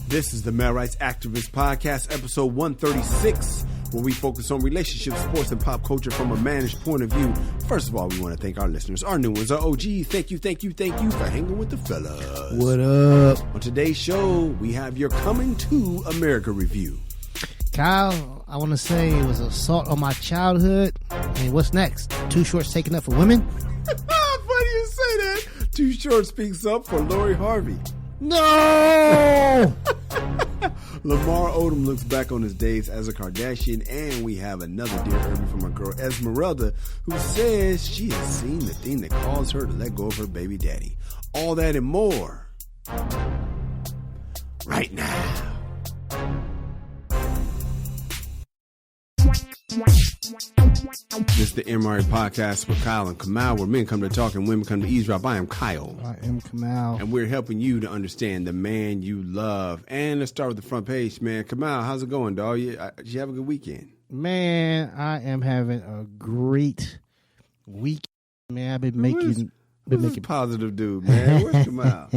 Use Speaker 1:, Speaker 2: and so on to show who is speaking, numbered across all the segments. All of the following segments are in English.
Speaker 1: This is the Male Rights Activist Podcast, episode 136, where we focus on relationships, sports, and pop culture from a man's point of view. First of all, we want to thank our listeners, our new ones, our OGs. Thank you for hanging with the fellas.
Speaker 2: What up?
Speaker 1: On today's show, we have your Coming to America review.
Speaker 2: Kyle, I want to say it was an assault on my childhood. And what's next? Too Short taking up for women?
Speaker 1: Funny you say that. Too Short speaks up for Lori Harvey.
Speaker 2: No!
Speaker 1: Lamar Odom looks back on his days as a Kardashian, and we have another Dear Erby from our girl Esmeralda, who says she has seen the thing that caused her to let go of her baby daddy. All that and more right now. This is the MRA podcast with Kyle and Kamal, where men come to talk and women come to eavesdrop. I am Kyle.
Speaker 2: I am Kamal.
Speaker 1: And we're helping you to understand the man you love. And let's start with the front page, man. Kamal, how's it going, dog? Did you have a good weekend?
Speaker 2: Man, I am having a great week. Man, I've been making...
Speaker 1: Where's this positive dude, man? Where's Kamal?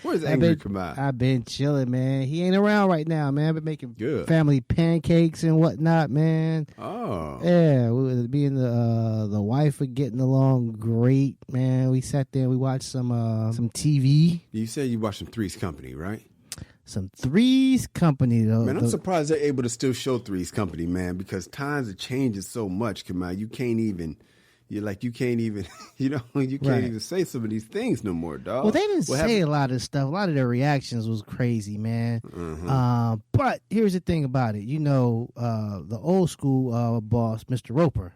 Speaker 1: Where's angry Kamal?
Speaker 2: I've been chilling, man. He ain't around right now, man. I've been making family pancakes and whatnot, man.
Speaker 1: Oh.
Speaker 2: Yeah, me and the wife are getting along great, man. We sat there and we watched some TV.
Speaker 1: You said you watched some Three's Company, right?
Speaker 2: Some Three's Company, though.
Speaker 1: Man, I'm surprised they're able to still show Three's Company, man, because times are changing so much, Kamal. You can't even even say some of these things no more, dog.
Speaker 2: Well, they didn't say a lot of stuff. A lot of their reactions was crazy, man.
Speaker 1: Mm-hmm.
Speaker 2: But here's the thing about it. You know, the old school boss, Mr. Roper.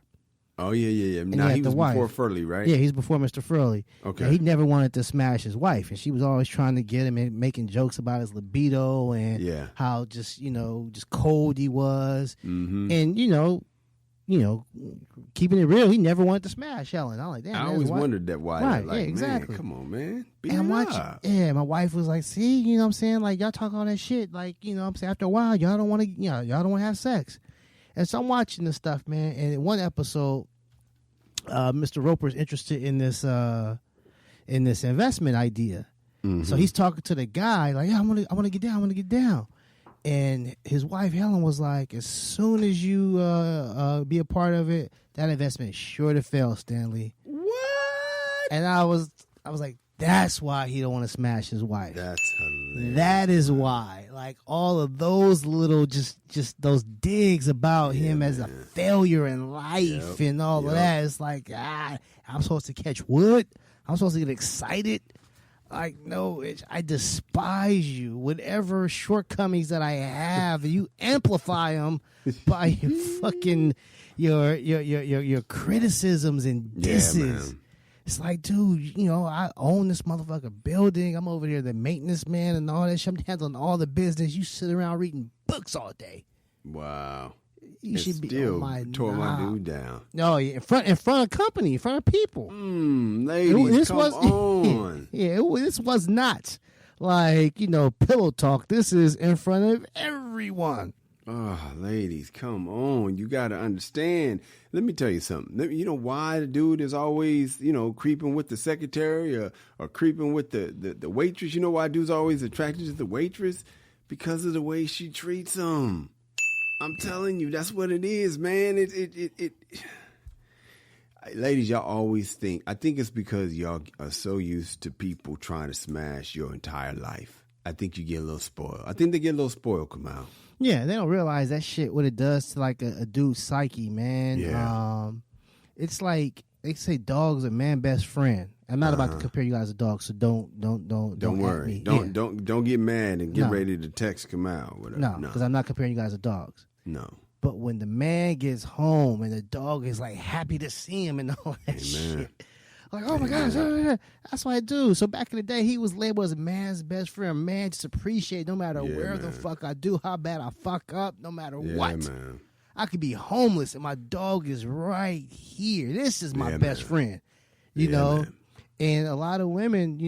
Speaker 1: Oh, yeah. Now, he was before Furley, right?
Speaker 2: Yeah, he's before Mr. Furley.
Speaker 1: Okay.
Speaker 2: And he never wanted to smash his wife, and she was always trying to get him and making jokes about his libido and how just cold he was.
Speaker 1: Mm-hmm.
Speaker 2: And, keeping it real, he never wanted to smash Helen. I'm like, damn.
Speaker 1: I always wondered that why.
Speaker 2: Right,
Speaker 1: like,
Speaker 2: exactly.
Speaker 1: Man, come on, man.
Speaker 2: My wife was like, see, you know what I'm saying? Like, y'all talk all that shit. Like, you know what I'm saying? After a while, y'all don't want to have sex. And so I'm watching this stuff, man. And in one episode, Mr. Roper's interested in this investment idea.
Speaker 1: Mm-hmm.
Speaker 2: So he's talking to the guy, like, yeah, I want to get down. And his wife, Helen, was like, as soon as you be a part of it, that investment is sure to fail, Stanley.
Speaker 1: What?
Speaker 2: And I was like, that's why he don't want to smash his wife.
Speaker 1: That's hilarious.
Speaker 2: That is why. Like, all of those little, just those digs about him as a failure in life and all of that. It's like, I'm supposed to catch wood? I'm supposed to get excited? Like, no, I despise you. Whatever shortcomings that I have, you amplify them by your fucking your criticisms and disses. It's like, dude, I own this motherfucker building. I'm over there, the maintenance man and all that shit. I'm handling all the business. You sit around reading books all day.
Speaker 1: Wow.
Speaker 2: You should be on my
Speaker 1: tore my dude down.
Speaker 2: No, in front of company, in front of people.
Speaker 1: Ladies, come on.
Speaker 2: This was not like, pillow talk. This is in front of everyone.
Speaker 1: Oh, ladies, come on. You got to understand. Let me tell you something. You know why the dude is always, creeping with the secretary or creeping with the waitress? You know why dude's always attracted to the waitress? Because of the way she treats him. I'm telling you, that's what it is, man. Ladies, y'all always think, I think it's because y'all are so used to people trying to smash your entire life. I think you get a little spoiled. I think they get a little spoiled, Kamal.
Speaker 2: Yeah, they don't realize that shit, what it does to like a dude's psyche, man.
Speaker 1: Yeah.
Speaker 2: It's like they say dogs are man best friend. I'm not about to compare you guys to dogs, so don't
Speaker 1: worry. Don't get mad and get ready to text Kamal. Whatever.
Speaker 2: No, because I'm not comparing you guys to dogs.
Speaker 1: No.
Speaker 2: But when the man gets home and the dog is like happy to see him and all that shit, like, oh my gosh, that's what I do. So back in the day, he was labeled as a man's best friend. Man, just appreciate no matter where the fuck I do, how bad I fuck up, no matter what. Man. I could be homeless and my dog is right here. This is my best friend, you know. Man. And a lot of women,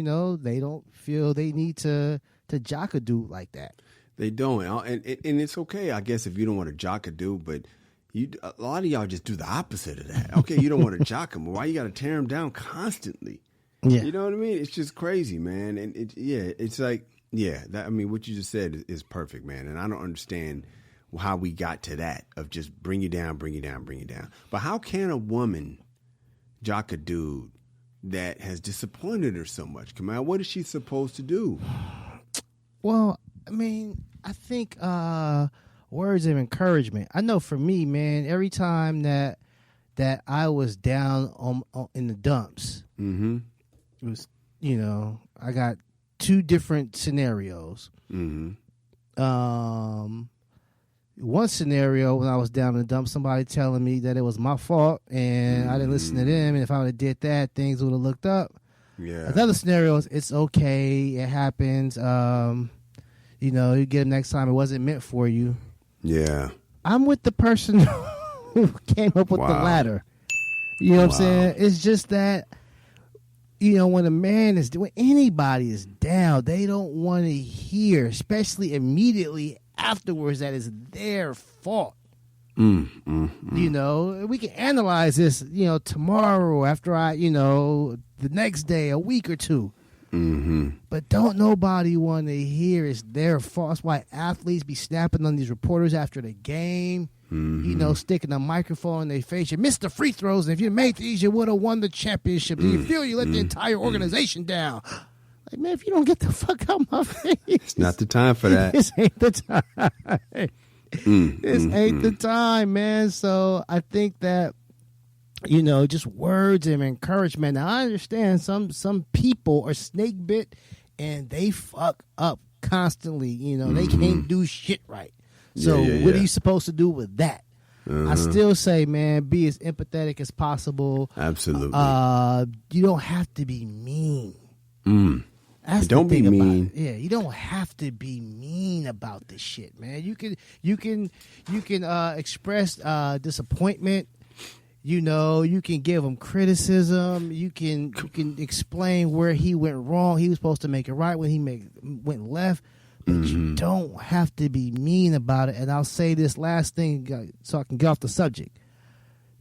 Speaker 2: they don't feel they need to jock a dude like that.
Speaker 1: They don't, and it's okay, I guess, if you don't want to jock a dude, but a lot of y'all just do the opposite of that. Okay, you don't want to jock him, but why you got to tear him down constantly?
Speaker 2: Yeah,
Speaker 1: you know what I mean. It's just crazy, man, and it's like Yeah, what you just said is perfect, man. And I don't understand how we got to that of just bring you down. But how can a woman jock a dude that has disappointed her so much? Come on, what is she supposed to do?
Speaker 2: Well, I think words of encouragement. I know for me, man, every time that I was down in the dumps, it was, I got two different scenarios. One scenario, when I was down in the dumps, somebody telling me that it was my fault and I didn't listen to them, and if I would have did that, things would have looked up.
Speaker 1: Yeah.
Speaker 2: Another scenario is it's okay, it happens. You get it next time. It wasn't meant for you. Yeah. I'm with the person who came up with the latter. You know what I'm saying? It's just that, when a man is doing, anybody is down, they don't want to hear, especially immediately afterwards, that it's their fault. We can analyze this, tomorrow, after the next day, a week or two. But don't nobody want to hear it's their fault. That's why athletes be snapping on these reporters after the game, sticking a microphone in their face. You missed the free throws, and if you made these, you would have won the championship. Do you feel you let the entire organization down? Like, man, if you don't get the fuck out my face.
Speaker 1: It's not the time for that.
Speaker 2: This ain't the time. This ain't the time, man. So I think that, just words of encouragement. Now, I understand some people are snake bit and they fuck up constantly. They can't do shit right. So what are you supposed to do with that? I still say, man, be as empathetic as possible.
Speaker 1: Absolutely.
Speaker 2: You don't have to be mean.
Speaker 1: Don't be mean.
Speaker 2: Yeah, you don't have to be mean about this shit, man. You can express disappointment. You can give him criticism. You can explain where he went wrong. He was supposed to make it right when he went left. But you don't have to be mean about it. And I'll say this last thing so I can get off the subject.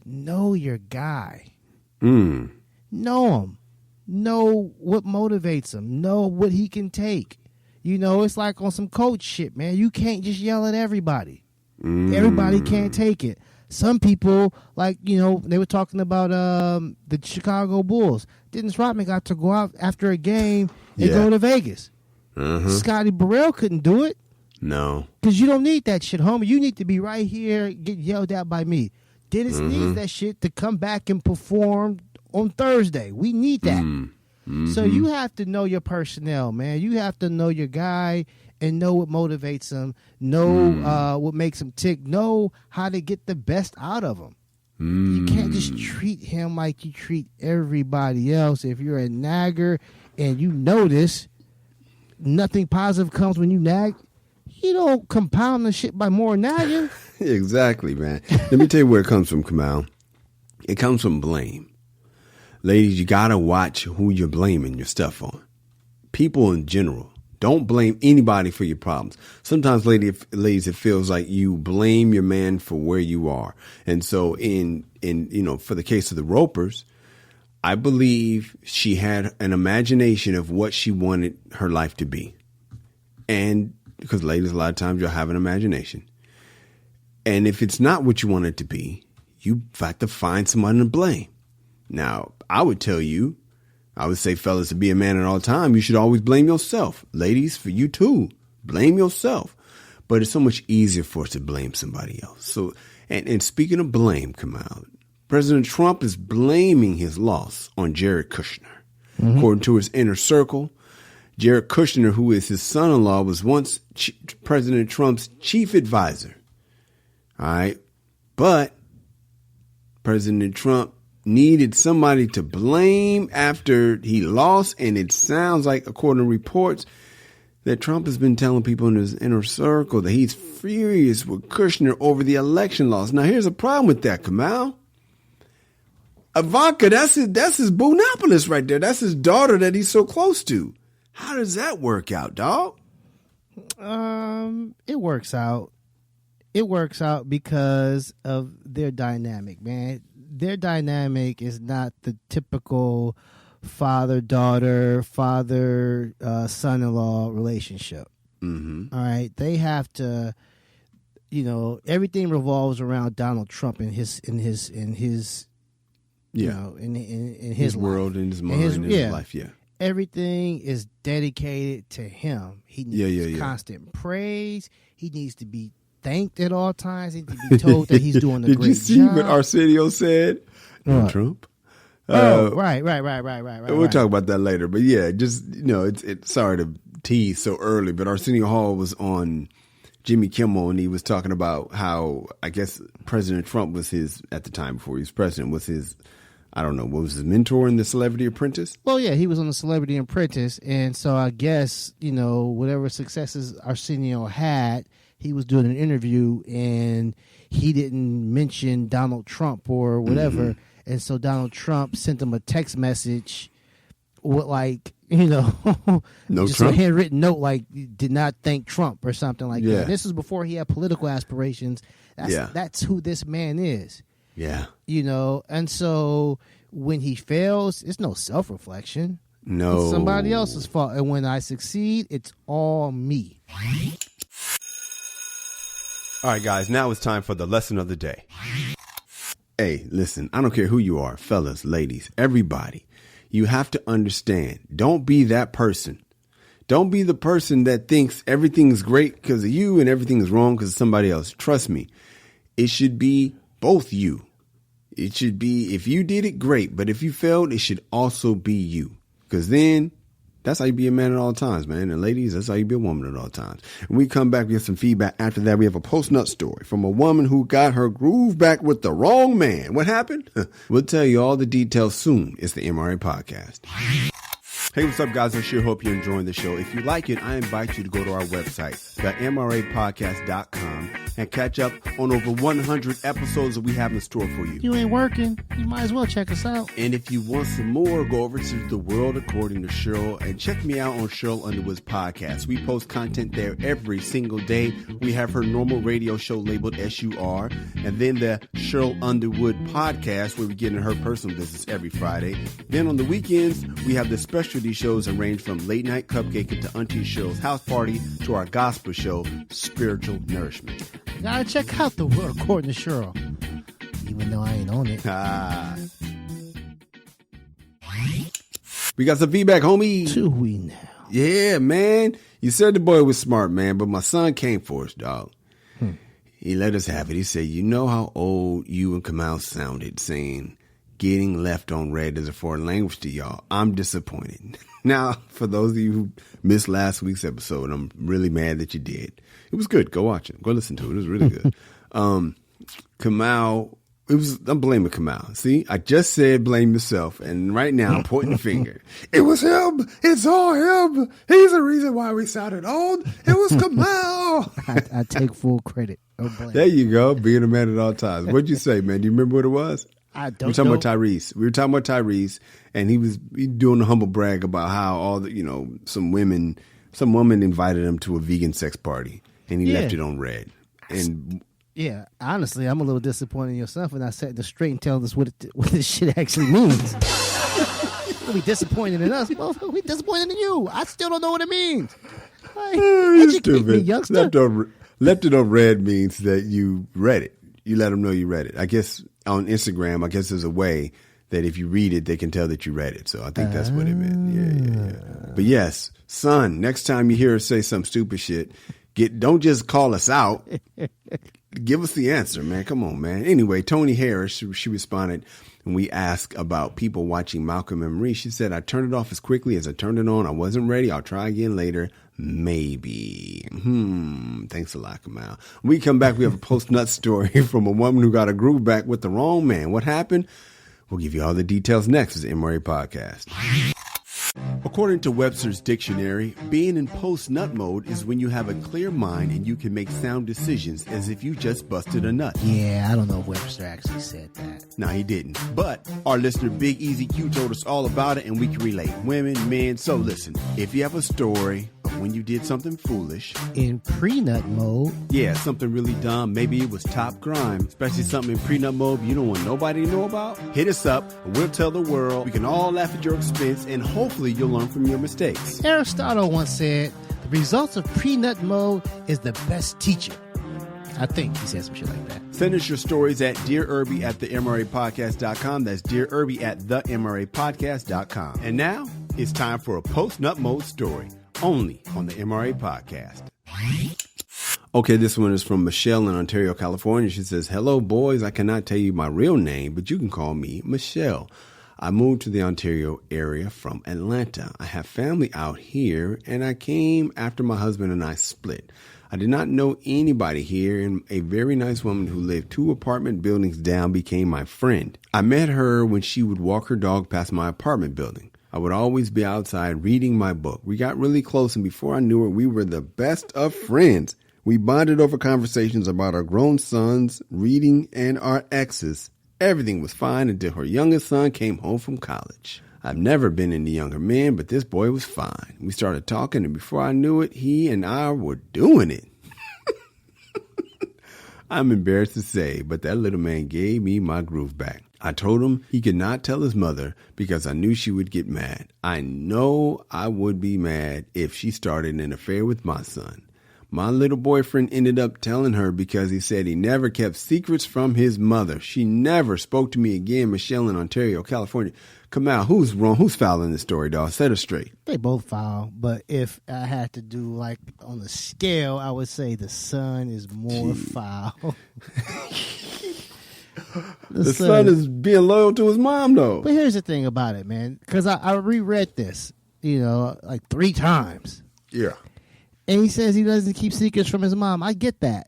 Speaker 2: Know your guy. Know him. Know what motivates him. Know what he can take. It's like on some coach shit, man. You can't just yell at everybody. Everybody can't take it. Some people, like, they were talking about the Chicago Bulls. Dennis Rodman got to go out after a game and go to Vegas. Scotty Burrell couldn't do it.
Speaker 1: No.
Speaker 2: Because you don't need that shit, homie. You need to be right here, get yelled at by me. Dennis needs that shit to come back and perform on Thursday. We need that. So you have to know your personnel, man. You have to know your guy and know what motivates him, know what makes him tick, know how to get the best out of him. You can't just treat him like you treat everybody else. If you're a nagger and you notice nothing positive comes when you nag, you don't compound the shit by more nagging.
Speaker 1: Exactly, man. Let me tell you where it comes from, Kamal. It comes from blame. Ladies, you got to watch who you're blaming your stuff on. People in general. Don't blame anybody for your problems. Sometimes, ladies, it feels like you blame your man for where you are. And so in for the case of the Ropers, I believe she had an imagination of what she wanted her life to be. And because ladies, a lot of times you'll have an imagination. And if it's not what you want it to be, you have to find someone to blame. Now, I would say, fellas, to be a man at all time, you should always blame yourself. Ladies, for you too, blame yourself. But it's so much easier for us to blame somebody else. So, and speaking of blame, Kamal, President Trump is blaming his loss on Jared Kushner. According to his inner circle, Jared Kushner, who is his son-in-law, was once President Trump's chief advisor. All right. But President Trump needed somebody to blame after he lost. And it sounds like, according to reports, that Trump has been telling people in his inner circle that he's furious with Kushner over the election loss. Now, here's a problem with that, Kamal. Ivanka, that's his Boonopolis right there. That's his daughter that he's so close to. How does that work out, dog?
Speaker 2: It works out. It works out because of their dynamic, man. Their dynamic is not the typical father-daughter, father-son-in-law relationship.
Speaker 1: Mm-hmm.
Speaker 2: All right, they have to, everything revolves around Donald Trump and his
Speaker 1: his world, in his mind, in his life. Yeah,
Speaker 2: everything is dedicated to him. He needs constant praise. He needs to be thanked at all times. He needs to be told that he's doing a great job.
Speaker 1: Did you see what Arsenio said? Trump.
Speaker 2: Right.
Speaker 1: We'll talk about that later. But yeah, just it's sorry to tease so early, but Arsenio Hall was on Jimmy Kimmel and he was talking about how I guess President Trump was his at the time before he was president was his. I don't know, what was his mentor in The Celebrity Apprentice?
Speaker 2: Well, yeah, he was on The Celebrity Apprentice, and so I guess whatever successes Arsenio had, he was doing an interview and he didn't mention Donald Trump or whatever. Mm-hmm. And so Donald Trump sent him a text message with
Speaker 1: no
Speaker 2: just
Speaker 1: Trump?
Speaker 2: a handwritten note like did not thank Trump or something like that. This is before he had political aspirations. That's who this man is.
Speaker 1: Yeah.
Speaker 2: And so when he fails, it's no self-reflection.
Speaker 1: No.
Speaker 2: It's somebody else's fault. And when I succeed, it's all me.
Speaker 1: All right, guys, now it's time for the lesson of the day. Hey, listen, I don't care who you are, fellas, ladies, everybody. You have to understand, don't be that person. Don't be the person that thinks everything's great because of you and everything's wrong because of somebody else. Trust me, it should be both you. It should be, if you did it, great. But if you failed, it should also be you. Because then that's how you be a man at all times, man. And ladies, that's how you be a woman at all times. And we come back, we have some feedback. After that, we have a post-nut story from a woman who got her groove back with the wrong man. What happened? We'll tell you all the details soon. It's the MRA Podcast. Hey, what's up, guys? I sure hope you're enjoying the show. If you like it, I invite you to go to our website, themrapodcast.com, and catch up on over 100 episodes that we have in store for you.
Speaker 2: You ain't working. You might as well check us out.
Speaker 1: And if you want some more, go over to The World According to Cheryl and check me out on Cheryl Underwood's podcast. We post content there every single day. We have her normal radio show labeled SUR, and then the Cheryl Underwood podcast, where we get in her personal business every Friday. Then on the weekends, we have the specialty shows that range from Late Night Cupcake to Auntie Cheryl's House Party to our gospel show, Spiritual Nourishment.
Speaker 2: You gotta check out The World According to Cheryl, even though I ain't on it.
Speaker 1: We got some feedback, homie.
Speaker 2: Do we now?
Speaker 1: Yeah, man. You said the boy was smart, man, but my son came for us, dog. He let us have it. He said, you know how old you and Kamal sounded saying getting left on red is a foreign language to y'all. I'm disappointed. Now, for those of you who missed last week's episode, I'm really mad that you did. It was good. Go watch it. Go listen to it. It was really good. Kamal, I'm blaming Kamal. See, I just said blame yourself, and right now I'm pointing the finger. It was him. It's all him. He's the reason why we sounded old. It was Kamal.
Speaker 2: I take full credit.
Speaker 1: There you go. Being a man at all times. What'd you say, man? Do you remember what it was?
Speaker 2: I don't
Speaker 1: know. We were talking about Tyrese, and he was doing a humble brag about how all the, some woman invited him to a vegan sex party, and he left it on red. And
Speaker 2: yeah, honestly, I'm a little disappointed in yourself, and I sat there straight and telling us what this shit actually means. You'll be disappointed in us. We'll be disappointed in you. I still don't know what it means. Educate me, youngster.
Speaker 1: Left it on red means that you read it. You let them know you read it. I guess on Instagram, there's a way that if you read it, they can tell that you read it. So I think that's what it meant. Yeah. But yes, son, next time you hear her say some stupid shit, don't just call us out. Give us the answer, man. Come on, man. Anyway, Tony Harris, she responded when we asked about people watching Malcolm and Marie. She said, I turned it off as quickly as I turned it on. I wasn't ready. I'll try again later. Maybe. Thanks a lot, Kamal. When we come back, we have a post-nut story from a woman who got a groove back with the wrong man. What happened? We'll give you all the details next. It's the MRA Podcast. According to Webster's dictionary, being in post-nut mode is when you have a clear mind and you can make sound decisions as if you just busted a nut.
Speaker 2: Yeah, I don't know if Webster actually said that.
Speaker 1: No, he didn't. But our listener, Big Easy Q, told us all about it and we can relate. Women, men. So listen, if you have a story, a when you did something foolish.
Speaker 2: In prenup mode.
Speaker 1: Yeah, something really dumb. Maybe it was top grime, especially something in prenup mode you don't want nobody to know about. Hit us up and we'll tell the world. We can all laugh at your expense and hopefully you'll learn from your mistakes.
Speaker 2: Aristotle once said, the results of prenup mode is the best teacher. I think he said some shit like that.
Speaker 1: Send us your stories at dearerby@themrapodcast.com. That's dearerby@themrapodcast.com. And now it's time for a post-nut mode story, only on the MRA Podcast. Okay, this one is from Michelle in Ontario, California. She says, hello, boys. I cannot tell you my real name, but you can call me Michelle. I moved to the Ontario area from Atlanta. I have family out here, and I came after my husband and I split. I did not know anybody here, and a very nice woman who lived 2 apartment buildings down became my friend. I met her when she would walk her dog past my apartment building. I would always be outside reading my book. We got really close, and before I knew it, we were the best of friends. We bonded over conversations about our grown sons, reading, and our exes. Everything was fine until her youngest son came home from college. I've never been into younger men, but this boy was fine. We started talking, and before I knew it, he and I were doing it. I'm embarrassed to say, but that little man gave me my groove back. I told him he could not tell his mother because I knew she would get mad. I know I would be mad if she started an affair with my son. My little boyfriend ended up telling her because he said he never kept secrets from his mother. She never spoke to me again. Michelle in Ontario, California. Come out. Who's wrong? Who's foul in this story, dog? Set her straight.
Speaker 2: They both foul, but if I had to do like on the scale, I would say the son is more foul.
Speaker 1: The son is being loyal to his mom, though.
Speaker 2: But here's the thing about it, man, because I reread this, like 3 times.
Speaker 1: Yeah.
Speaker 2: And he says he doesn't keep secrets from his mom. I get that.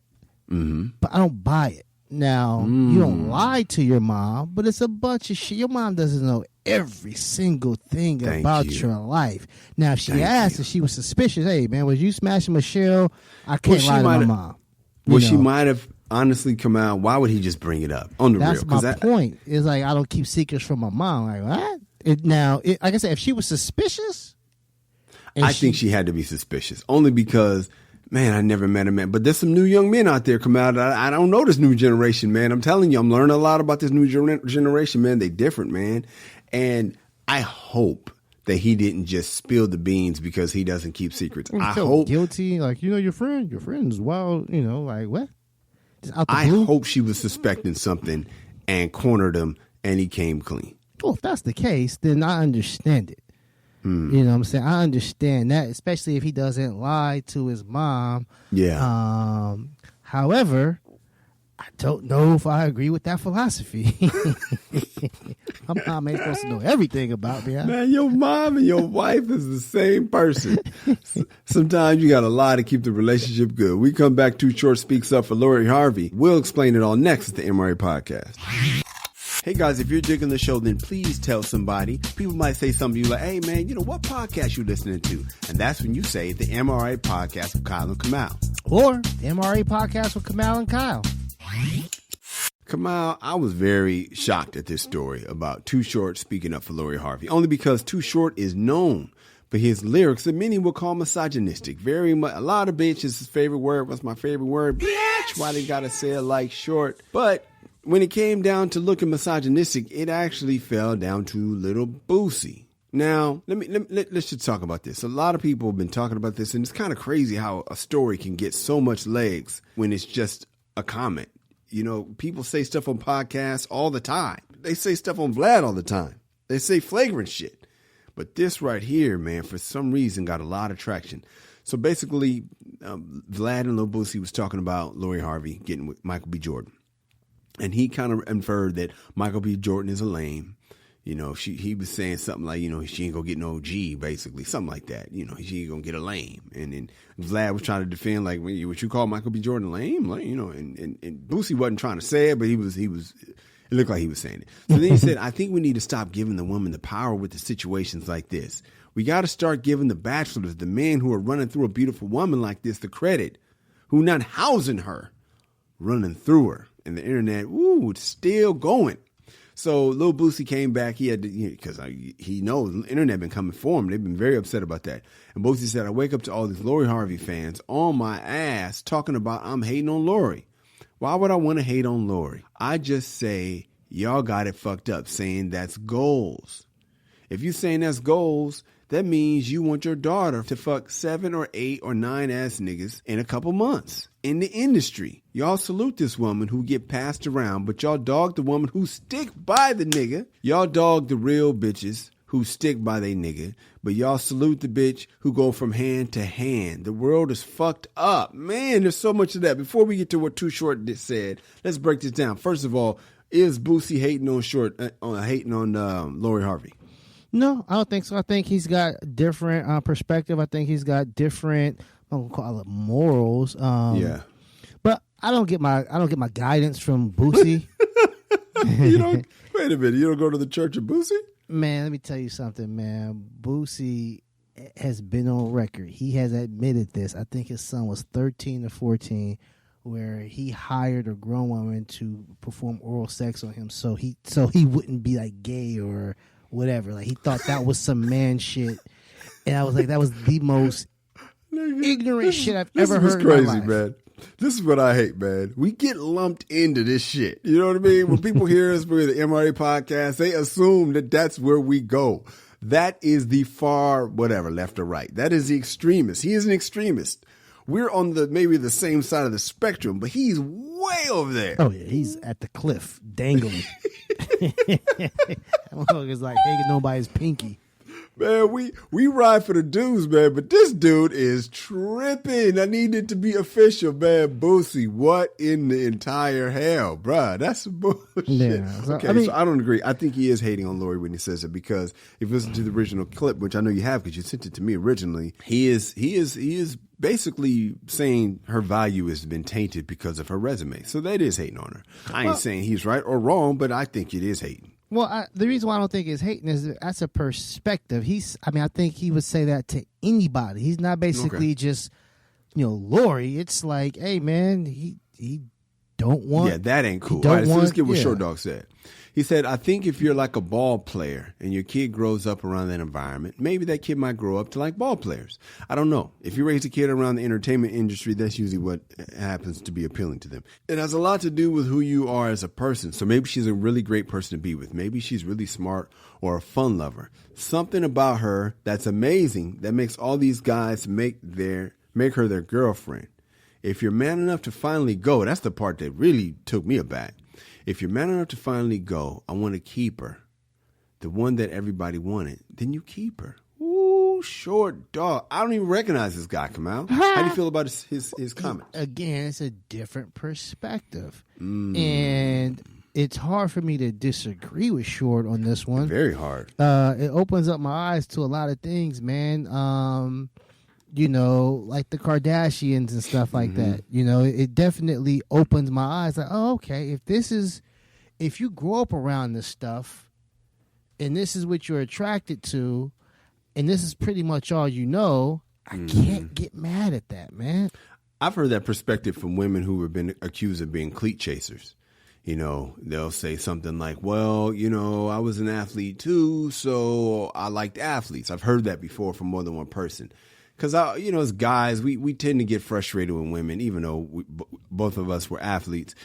Speaker 1: Mm-hmm.
Speaker 2: But I don't buy it. Now, you don't lie to your mom, but it's a bunch of shit. Your mom doesn't know every single thing about your life. Now, if she asked if she was suspicious, hey, man, was you smashing Michelle? I can't lie to my mom.
Speaker 1: She might have honestly come out. Why would he just bring it up on the real?
Speaker 2: That's my point. It's like, I don't keep secrets from my mom. Like, what? Like I said, if she was suspicious.
Speaker 1: I think she had to be suspicious only because, man, I never met a man. But there's some new young men out there come out. I don't know this new generation, man. I'm telling you, I'm learning a lot about this new generation, man. They different, man. And I hope that he didn't just spill the beans because he doesn't keep secrets. I hope
Speaker 2: guilty, like, your friend's wild, like what? Just out the
Speaker 1: I
Speaker 2: blue?
Speaker 1: hope she was suspecting something and cornered him and he came clean.
Speaker 2: Well, if that's the case, then I understand it. You know what I'm saying? I understand that, especially if he doesn't lie to his mom.
Speaker 1: Yeah.
Speaker 2: However, I don't know if I agree with that philosophy. My mom ain't supposed to know everything about me.
Speaker 1: Man, your mom and your wife is the same person. Sometimes you got to lie to keep the relationship good. We come back. Too Short speaks up for Lori Harvey. We'll explain it all next at the MRA Podcast. Hey guys, if you're digging the show, then please tell somebody. People might say something to you like, hey man, what podcast you listening to? And that's when you say the MRA Podcast with Kyle and Kamal.
Speaker 2: Or the MRA Podcast with Kamal and Kyle.
Speaker 1: Kamal, I was very shocked at this story about Too Short speaking up for Lori Harvey, only because Too Short is known for his lyrics that many will call misogynistic. Very much, a lot of bitch is his favorite word. What's my favorite word? Bitch! Why they gotta say it like short? But when it came down to looking misogynistic, it actually fell down to Little Boosie. Now, let's just talk about this. A lot of people have been talking about this, and it's kind of crazy how a story can get so much legs when it's just a comment. People say stuff on podcasts all the time. They say stuff on Vlad all the time. They say flagrant shit. But this right here, man, for some reason got a lot of traction. So basically, Vlad and Lil Boosie was talking about Lori Harvey getting with Michael B. Jordan. And he kind of inferred that Michael B. Jordan is a lame. He was saying something like, she ain't gonna get no G, basically, something like that. She ain't gonna get a lame. And then Vlad was trying to defend, like, what you call Michael B. Jordan lame? Like, and Boosie wasn't trying to say it, but it looked like he was saying it. So then he said, I think we need to stop giving the woman the power with the situations like this. We got to start giving the bachelors, the men who are running through a beautiful woman like this, the credit, who not housing her, running through her. And the internet, it's still going. So Lil Boosie came back. He had to, because he knows the internet been coming for him. They've been very upset about that. And Boosie said, I wake up to all these Lori Harvey fans on my ass talking about I'm hating on Lori. Why would I want to hate on Lori? I just say y'all got it fucked up saying that's goals. If you saying that's goals, that means you want your daughter to fuck 7 or 8 or 9 ass niggas in a couple months. In the industry, y'all salute this woman who get passed around, but y'all dog the woman who stick by the nigga. Y'all dog the real bitches who stick by they nigga, but y'all salute the bitch who go from hand to hand. The world is fucked up. Man, there's so much of that. Before we get to what Too Short said, let's break this down. First of all, is Boosie hating on Lori Harvey?
Speaker 2: No, I don't think so. I think he's got different perspective. I think he's got different, I'm gonna call it morals.
Speaker 1: Yeah,
Speaker 2: but I don't get my guidance from Boosie.
Speaker 1: You don't. Wait a minute. You don't go to the church of Boosie?
Speaker 2: Man, let me tell you something, man. Boosie has been on record. He has admitted this. I think his son was 13 or 14, where he hired a grown woman to perform oral sex on him, so he wouldn't be like gay or whatever. Like, he thought that was some man shit, and I was like, that was the most ignorant shit I've ever heard.
Speaker 1: This is crazy,
Speaker 2: in my life.
Speaker 1: man. This is what I hate, man. We get lumped into this shit. You know what I mean? When people hear us for the MRA podcast, they assume that that's where we go. That is the far whatever, left or right. That is the extremist. He is an extremist. We're on maybe the same side of the spectrum, but he's way over there.
Speaker 2: Oh yeah, he's at the cliff dangling. That motherfucker's like hanging on by his pinky.
Speaker 1: Man, we ride for the dudes, man, but this dude is tripping. I need it to be official, man. Boosie, what in the entire hell, bruh? That's bullshit.
Speaker 2: Yeah. So
Speaker 1: I don't agree. I think he is hating on Lori when he says it, because if you listen to the original clip, which I know you have because you sent it to me originally, he is basically saying her value has been tainted because of her resume. So that is hating on her. I ain't saying he's right or wrong, but I think it is hating.
Speaker 2: Well, the reason why I don't think it's hating is that's a perspective. I think he would say that to anybody. He's not basically just, Lori. It's like, hey, man, he don't want.
Speaker 1: Yeah, that ain't cool. All right, so let's get what Short Dog said. He said, I think if you're like a ball player and your kid grows up around that environment, maybe that kid might grow up to like ball players. I don't know. If you raise a kid around the entertainment industry, that's usually what happens to be appealing to them. It has a lot to do with who you are as a person. So maybe she's a really great person to be with. Maybe she's really smart or a fun lover. Something about her that's amazing that makes all these guys make her their girlfriend. If you're man enough to finally go, that's the part that really took me aback. If you're man enough to finally go, I want to keep her. The one that everybody wanted. Then you keep her. Ooh, Short Dog. I don't even recognize this guy, Kamal. How do you feel about his comment?
Speaker 2: Again, it's a different perspective. And it's hard for me to disagree with Short on this one.
Speaker 1: Very hard.
Speaker 2: It opens up my eyes to a lot of things, man. Like the Kardashians and stuff like that. It definitely opens my eyes. Like, oh, okay, if you grow up around this stuff and this is what you're attracted to and this is pretty much all you know, I can't get mad at that, man.
Speaker 1: I've heard that perspective from women who have been accused of being cleat chasers. They'll say something like, well, I was an athlete too, so I liked athletes. I've heard that before from more than one person. Because, as guys, we tend to get frustrated with women, even though both of us were athletes.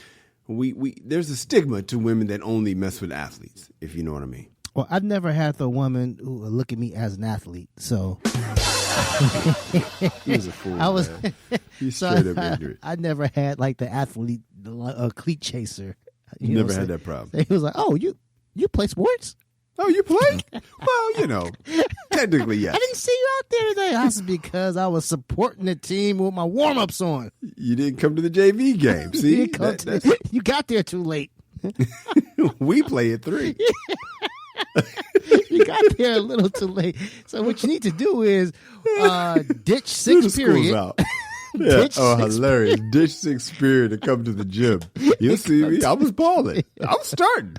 Speaker 1: There's a stigma to women that only mess with athletes, if you know what I mean.
Speaker 2: Well, I've never had the woman who would look at me as an athlete, so.
Speaker 1: He was a fool, man. He's straight up ignorant.
Speaker 2: I never had, like, the athlete, cleat chaser.
Speaker 1: You never had that problem.
Speaker 2: He was like, oh, you play sports?
Speaker 1: Oh, you play? Well, technically, yes.
Speaker 2: I didn't see you out there today. That's because I was supporting the team with my warm-ups on.
Speaker 1: You didn't come to the JV game. See?
Speaker 2: You got there too late.
Speaker 1: We play at 3.
Speaker 2: You got there a little too late. So what you need to do is ditch 6th period. Out.
Speaker 1: Yeah. Hilarious. Ditch 6th period to come to the gym. You'll see me. I was balling. I was starting.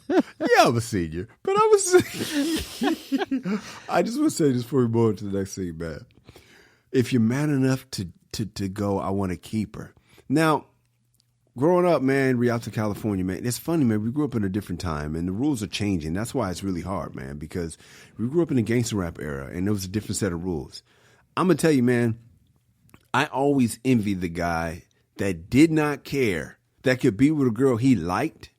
Speaker 1: Yeah, I'm a senior. But I was. I just want to say this before we move on to the next thing, man. If you're man enough to go, I want to keep her. Now, growing up, man, Rialto, California, man, it's funny, man. We grew up in a different time, and the rules are changing. That's why it's really hard, man, because we grew up in a gangster rap era, and there was a different set of rules. I'm going to tell you, man, I always envied the guy that did not care, that could be with a girl he liked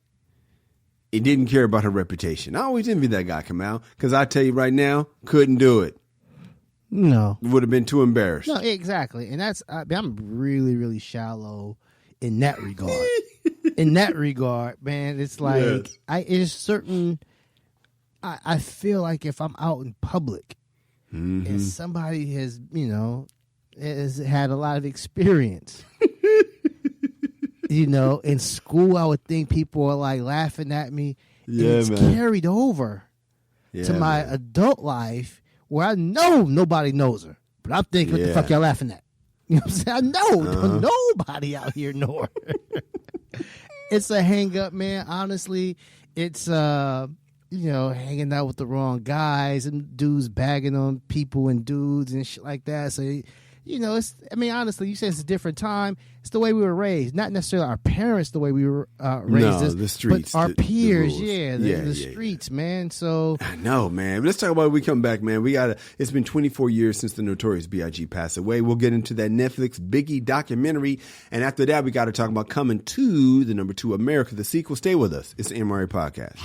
Speaker 1: and didn't care about her reputation. I always envied that guy, Kamau, because I tell you right now, couldn't do it.
Speaker 2: No.
Speaker 1: Would have been too embarrassed.
Speaker 2: No, exactly. And that's, I'm really, really shallow in that regard. In that regard, man, it's like,
Speaker 1: Yes.
Speaker 2: it's certain, I feel like if I'm out in public and somebody has, has had a lot of experience, in school, I would think people are like laughing at me.
Speaker 1: Yeah,
Speaker 2: and it's carried over to my adult life where I know nobody knows her. But I'm thinking, what the fuck y'all laughing at? You know what I'm saying? I know nobody out here know her. It's a hang up, man. Honestly, it's hanging out with the wrong guys and dudes bagging on people and dudes and shit like that. So honestly, you say it's a different time. It's the way we were raised, not necessarily our parents the way we were raised.
Speaker 1: The streets,
Speaker 2: but our peers,
Speaker 1: the
Speaker 2: streets, man. So
Speaker 1: I know, man. Let's talk about when we come back, man. It's been 24 years since the Notorious B.I.G. passed away. We'll get into that Netflix Biggie documentary, and after that, we got to talk about Coming to the #2 America, the sequel. Stay with us. It's the MRA Podcast.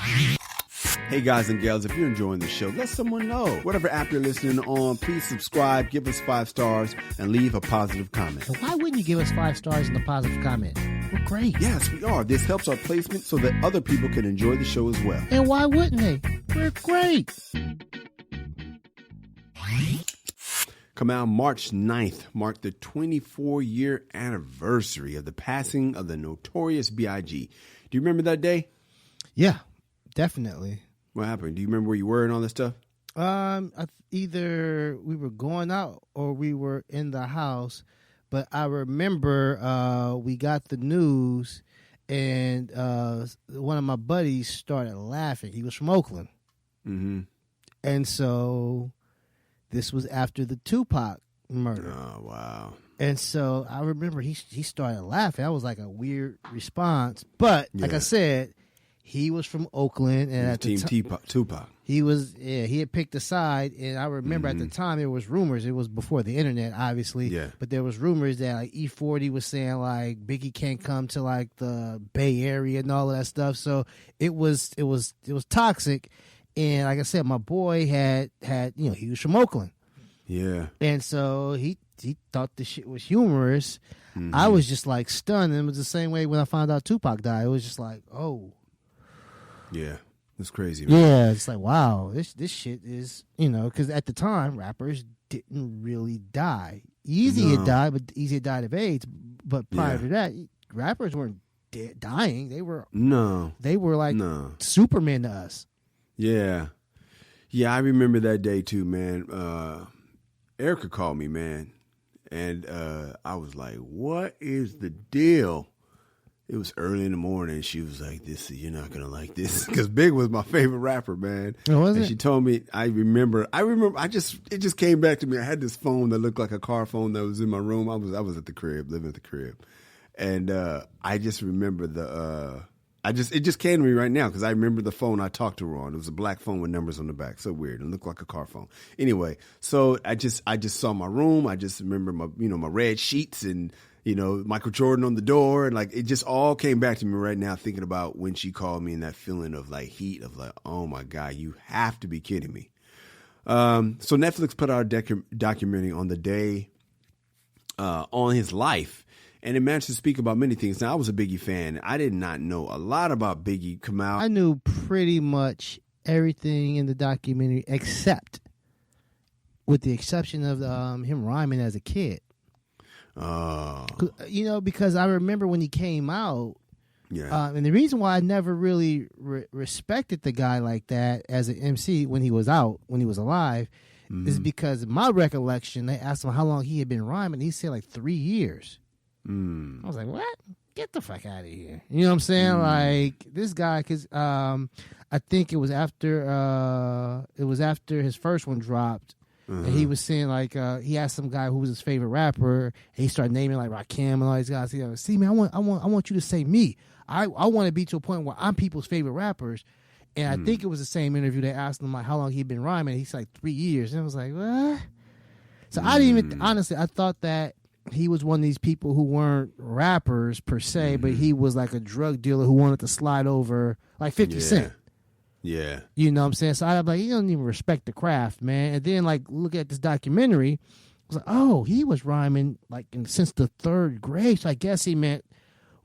Speaker 1: Hey guys and gals, if you're enjoying the show, let someone know. Whatever app you're listening on, please subscribe, give us 5 stars, and leave a positive comment.
Speaker 2: So why wouldn't you give us 5 stars and a positive comment? We're great.
Speaker 1: Yes, we are. This helps our placement so that other people can enjoy the show as well.
Speaker 2: And why wouldn't they? We're great.
Speaker 1: Come out March 9th, marked the 24-year anniversary of the passing of the Notorious B.I.G. Do you remember that day?
Speaker 2: Yeah, definitely.
Speaker 1: What happened? Do you remember where you were and all that stuff?
Speaker 2: Either we were going out or we were in the house, but I remember we got the news and one of my buddies started laughing. He was from Oakland.
Speaker 1: Mm-hmm.
Speaker 2: And so this was after the Tupac murder.
Speaker 1: Oh, wow.
Speaker 2: And so I remember he started laughing. That was like a weird response. But like I said, he was from Oakland, and at the
Speaker 1: time, Tupac.
Speaker 2: He had picked a side, and I remember at the time there was rumors. It was before the internet, obviously.
Speaker 1: Yeah.
Speaker 2: But there was rumors that like E40 was saying like Biggie can't come to like the Bay Area and all of that stuff. So it was toxic. And like I said, my boy had he was from Oakland.
Speaker 1: Yeah.
Speaker 2: And so he thought the shit was humorous. Mm-hmm. I was just like stunned. And it was the same way when I found out Tupac died. It was just like, oh.
Speaker 1: Yeah, it's crazy, man.
Speaker 2: Yeah, it's like, wow, this shit is, because at the time, rappers didn't really die. Easy had died, but Easy had died of AIDS. But prior to that, rappers weren't dying. They were like Superman to us.
Speaker 1: Yeah. Yeah, I remember that day too, man. Erica called me, man, and I was like, what is the deal? It was early in the morning. She was like, you're not going to like this. Because Big was my favorite rapper, man.
Speaker 2: Oh, was
Speaker 1: and
Speaker 2: it?
Speaker 1: She told me, it just came back to me. I had this phone that looked like a car phone that was in my room. I was at the crib, living at the crib. And I just remember it just came to me right now because I remember the phone I talked to her on. It was a black phone with numbers on the back. So weird. It looked like a car phone. Anyway, so I just saw my room. I just remember my red sheets and Michael Jordan on the door, and like it just all came back to me right now thinking about when she called me and that feeling of like heat of like, oh my God, you have to be kidding me. So Netflix put out a documentary on the day on his life, and it managed to speak about many things. Now I was a Biggie fan. I did not know a lot about Biggie come out.
Speaker 2: I knew pretty much everything in the documentary with the exception of him rhyming as a kid.
Speaker 1: Oh.
Speaker 2: Because I remember when he came out, and the reason why I never really respected the guy like that as an MC when he was alive, is because my recollection, they asked him how long he had been rhyming. He said like 3 years. I was like, what? Get the fuck out of here. You know what I'm saying? Like this guy, because I think it was after his first one dropped. And he was saying like he asked some guy who was his favorite rapper, and he started naming like Rakim and all these guys. He goes, see, man, I want you to say me. I want to be to a point where I'm people's favorite rappers. And I think it was the same interview they asked him like how long he'd been rhyming. He's like 3 years, and I was like, what? So I didn't even honestly. I thought that he was one of these people who weren't rappers per se, but he was like a drug dealer who wanted to slide over like 50 Cent.
Speaker 1: Yeah.
Speaker 2: You know what I'm saying? So I'm like, he doesn't even respect the craft, man. And then like look at this documentary. I was like, oh, he was rhyming like since the 3rd grade. So I guess he meant,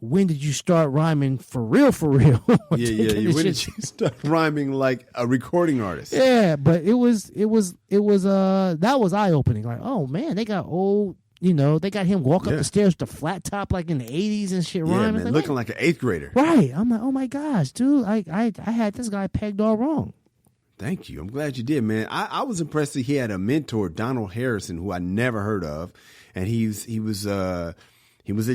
Speaker 2: when did you start rhyming for real? Yeah.
Speaker 1: When did you start rhyming like a recording artist?
Speaker 2: Yeah, but it was that was eye opening. Like, oh man, they got old. You know, they got him walk up the stairs with the flat top like in the 80s and shit.
Speaker 1: Yeah,
Speaker 2: rhyming.
Speaker 1: man, looking like an 8th grader.
Speaker 2: Right. I'm like, oh my gosh, dude. I had this guy pegged all wrong.
Speaker 1: Thank you. I'm glad you did, man. I was impressed that he had a mentor, Donald Harrison, who I never heard of, and he was a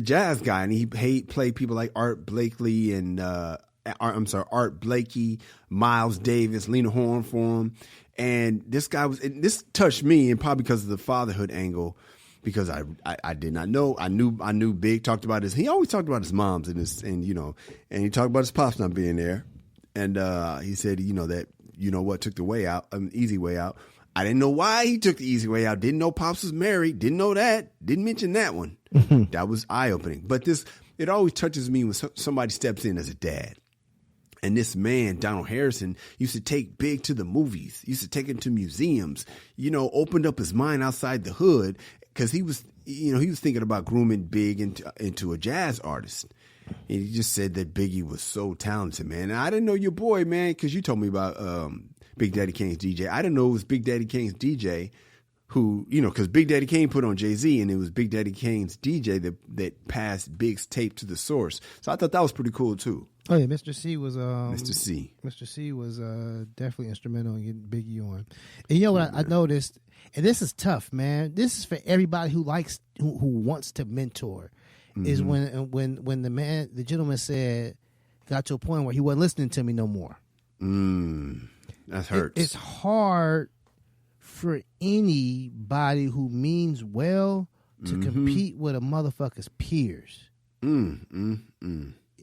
Speaker 1: jazz guy, and he played people like Art Blakey and Art Blakey, Miles Davis, Lena Horne for him, and this guy and this touched me, and probably because of the fatherhood angle. Because I did not know. I knew Big talked about his. He always talked about his moms and he talked about his pops not being there. And he said, that what took the easy way out. I didn't know why he took the easy way out. Didn't know pops was married. Didn't know that. Didn't mention that one. That was eye opening. But it always touches me when somebody steps in as a dad. And this man, Donald Harrison, used to take Big to the movies. Used to take him to museums. Opened up his mind outside the hood. Because he was thinking about grooming Big into a jazz artist. And he just said that Biggie was so talented, man. And I didn't know your boy, man, because you told me about Big Daddy Kane's DJ. I didn't know it was Big Daddy Kane's DJ who, because Big Daddy Kane put on Jay-Z, and it was Big Daddy Kane's DJ that passed Big's tape to the source. So I thought that was pretty cool, too.
Speaker 2: Oh, yeah, Mr. C was definitely instrumental in getting Biggie on. And you know what I noticed? And this is tough, man. This is for everybody who wants to mentor. Is when the gentleman got to a point where he wasn't listening to me no more.
Speaker 1: That hurts.
Speaker 2: It's hard for anybody who means well to compete with a motherfucker's peers.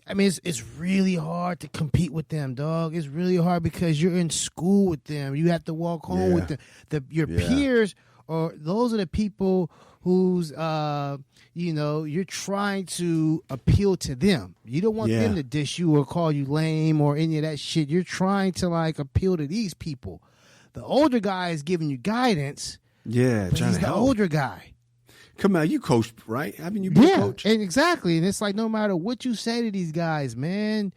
Speaker 2: I mean, it's really hard to compete with them, dog. It's really hard because you're in school with them. You have to walk home with them. Your peers, or those are the people who's, you're trying to appeal to them. You don't want them to dish you or call you lame or any of that shit. You're trying to appeal to these people. The older guy is giving you guidance.
Speaker 1: Yeah,
Speaker 2: but he's the older guy.
Speaker 1: Come on, you coached, right? Haven't you been a coach?
Speaker 2: And exactly. And it's like no matter what you say to these guys, man,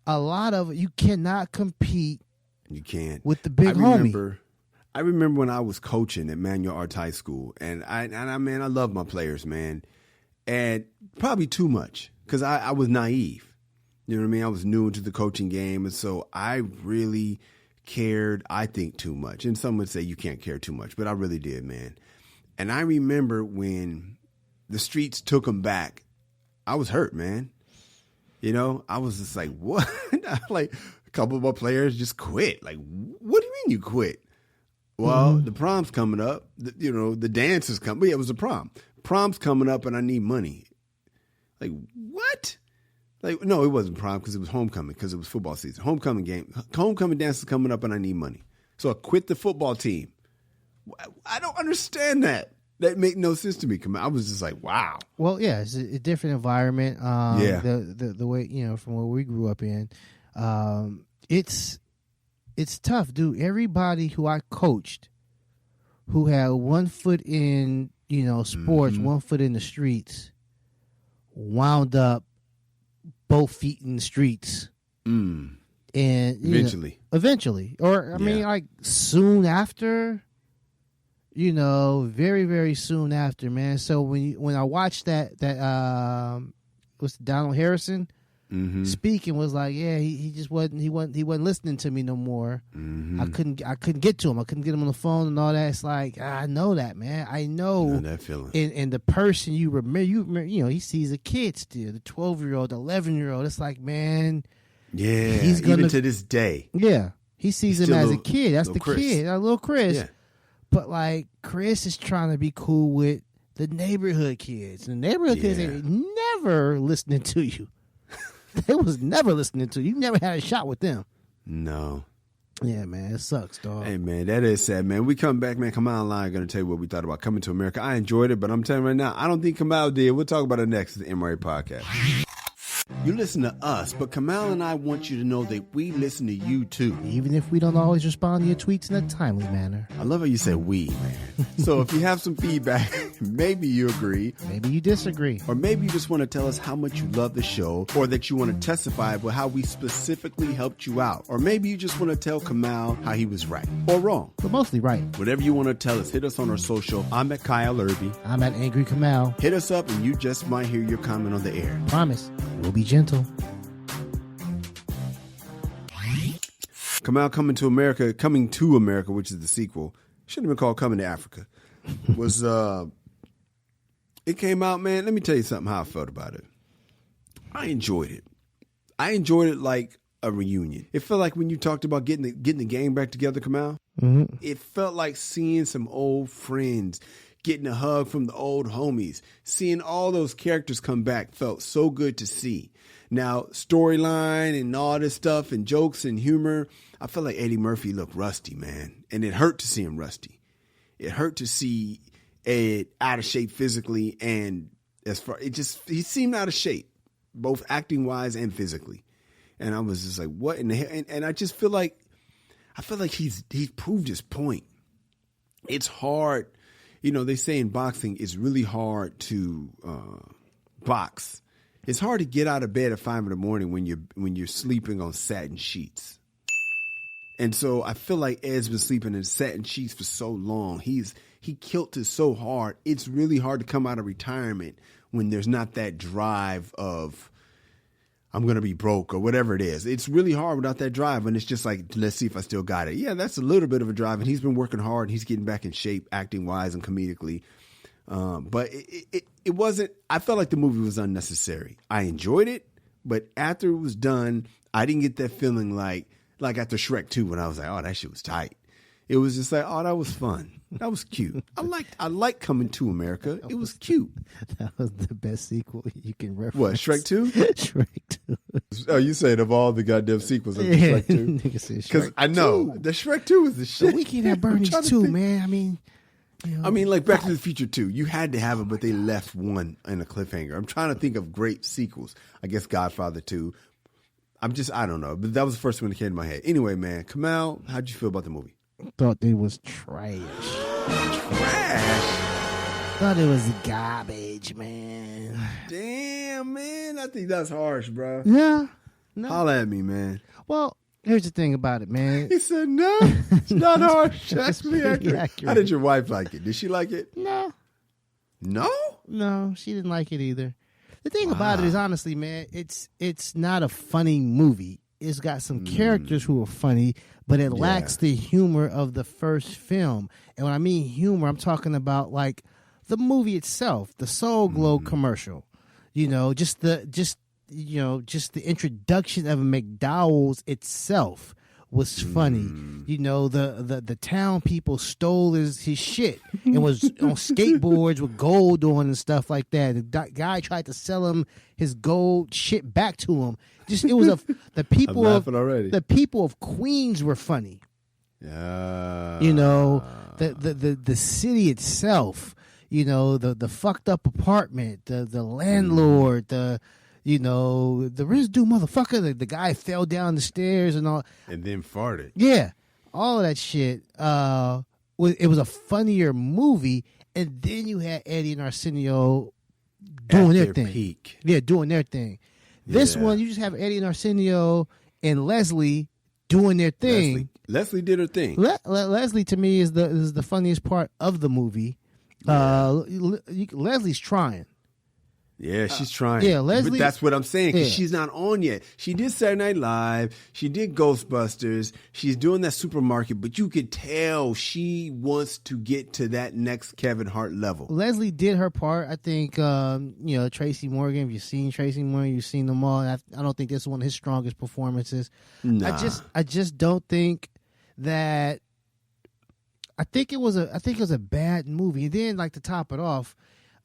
Speaker 2: a lot of it, you cannot compete.
Speaker 1: You can't
Speaker 2: with the big homie.
Speaker 1: I remember when I was coaching at Manual Arts High School, and I love my players, man, and probably too much because I was naive. You know what I mean? I was new into the coaching game, and so I really cared, I think, too much. And some would say you can't care too much, but I really did, man. And I remember when the streets took them back, I was hurt, man. I was just like, what? Like, a couple of my players just quit. Like, what do you mean you quit? Well, the prom's coming up. The dance is coming. Yeah, it was a prom. Prom's coming up and I need money. Like, what? Like, no, it wasn't prom because it was homecoming because it was football season. Homecoming dance is coming up and I need money. So I quit the football team. I don't understand that. That made no sense to me. I was just like, wow.
Speaker 2: Well, yeah, it's a different environment. The way, from where we grew up in, it's tough, dude. Everybody who I coached, who had one foot in, sports, one foot in the streets, wound up both feet in the streets. And eventually, or I mean, like soon after. Very, very soon after, man. So when I watched that was Donald Harrison speaking, was like, yeah, he just wasn't listening to me no more. I couldn't get to him. I couldn't get him on the phone and all that. It's like, I know that, man. I know
Speaker 1: that feeling. And
Speaker 2: the person you remember, he sees a kid still, the 12-year-old, the 11-year-old. It's like, man,
Speaker 1: he's gonna, even to this day.
Speaker 2: Yeah, he sees him as a kid. That's the
Speaker 1: Chris.
Speaker 2: kid, little Chris.
Speaker 1: Yeah.
Speaker 2: But like Chris is trying to be cool with the neighborhood kids. The neighborhood kids ain't never listening to you. They was never listening to you. You never had a shot with them.
Speaker 1: No.
Speaker 2: Yeah, man, it sucks, dog.
Speaker 1: Hey, man, that is sad, man. We come back, man. Kamau and I are going to tell you what we thought about Coming to America. I enjoyed it, but I'm telling you right now, I don't think Kamau did. We'll talk about it next at the MRA Podcast. You listen to us, but Kamau and I want you to know that we listen to you, too.
Speaker 2: Even if we don't always respond to your tweets in a timely manner.
Speaker 1: I love how you said we, man. So if you have some feedback, maybe you agree.
Speaker 2: Maybe you disagree.
Speaker 1: Or maybe you just want to tell us how much you love the show, or that you want to testify about how we specifically helped you out. Or maybe you just want to tell Kamau how he was right or wrong.
Speaker 2: But mostly right.
Speaker 1: Whatever you want to tell us, hit us on our social. I'm at Kyle Erby.
Speaker 2: I'm at Angry Kamau.
Speaker 1: Hit us up and you just might hear your comment on the air.
Speaker 2: Promise. We'll be gentle.
Speaker 1: Kamau Coming to America, which is the sequel. Shouldn't have been called Coming to Africa. Was it came out, man. Let me tell you something how I felt about it. I enjoyed it. I enjoyed it like a reunion. It felt like when you talked about getting the gang back together, Kamau.
Speaker 2: Mm-hmm.
Speaker 1: It felt like seeing some old friends, getting a hug from the old homies, seeing all those characters come back felt so good to see. Now, storyline and all this stuff and jokes and humor, I felt like Eddie Murphy looked rusty, man. And it hurt to see him rusty. It hurt to see Ed out of shape physically, and he seemed out of shape, both acting wise and physically. And I was just like, what in the hell? And I just feel like he's proved his point. It's hard. You know, they say in boxing, it's really hard to box. It's hard to get out of bed at 5 a.m. when you're sleeping on satin sheets. And so I feel like Ed's been sleeping in satin sheets for so long. He killed it so hard. It's really hard to come out of retirement when there's not that drive of I'm going to be broke or whatever it is. It's really hard without that drive. And it's just like, let's see if I still got it. Yeah, that's a little bit of a drive. And he's been working hard. He's getting back in shape, acting wise and comedically. But it wasn't, I felt like the movie was unnecessary. I enjoyed it, but after it was done, I didn't get that feeling like after Shrek 2 when I was like, oh, that shit was tight. It was just like, oh, that was fun. That was cute. I liked Coming to America. It was cute.
Speaker 2: That was the best sequel you can reference.
Speaker 1: What, Shrek 2?
Speaker 2: Shrek 2.
Speaker 1: Oh, you said of all the goddamn sequels of Shrek 2? Because I know, the Shrek 2 was the shit.
Speaker 2: The Weekend at Bernie's 2, man. I mean... You know,
Speaker 1: like Back to the Future 2. You had to have it, but they left one in a cliffhanger. I'm trying to think of great sequels. I guess Godfather 2. I don't know. But that was the first one that came to my head. Anyway, man, Kamau, how'd you feel about the movie?
Speaker 2: Thought it was trash.
Speaker 1: Trash?
Speaker 2: Thought it was garbage, man.
Speaker 1: Damn, man. I think that's harsh, bro.
Speaker 2: Yeah. No.
Speaker 1: Holla at me, man.
Speaker 2: Well, here's the thing about it, man.
Speaker 1: He said, no, it's not harsh.
Speaker 2: That's
Speaker 1: Actually accurate. How did your wife like it? Did she like it?
Speaker 2: No.
Speaker 1: No?
Speaker 2: No, she didn't like it either. The thing about it is, honestly, man, it's not a funny movie. It's got some characters who are funny, but it lacks the humor of the first film. And when I mean humor, I'm talking about like the movie itself, the Soul Glow commercial. You know, just the introduction of McDowell's itself was funny. You know, the town people stole his shit and was on skateboards with gold on and stuff like that. The guy tried to sell him his gold shit back to him. The people of Queens were funny.
Speaker 1: Yeah.
Speaker 2: You know, the city itself, you know, the fucked up apartment, the landlord, the residue motherfucker, the guy fell down the stairs and all.
Speaker 1: And then farted.
Speaker 2: Yeah. All of that shit. It was a funnier movie. And then you had Eddie and Arsenio doing their thing.
Speaker 1: Peak.
Speaker 2: Yeah, doing their thing. This one, you just have Eddie and Arsenio and Leslie doing their thing.
Speaker 1: Leslie did her thing.
Speaker 2: Leslie, to me, is the funniest part of the movie. Yeah. Leslie's trying.
Speaker 1: Yeah, she's trying.
Speaker 2: Yeah, Leslie.
Speaker 1: But that's what I'm saying, because she's not on yet. She did Saturday Night Live. She did Ghostbusters. She's doing that supermarket, but you could tell she wants to get to that next Kevin Hart level.
Speaker 2: Leslie did her part. I think, Tracy Morgan, if you've seen Tracy Morgan, you've seen them all. I don't think this is one of his strongest performances.
Speaker 1: Nah.
Speaker 2: I just don't think that I think it was a bad movie. And then, like, to top it off,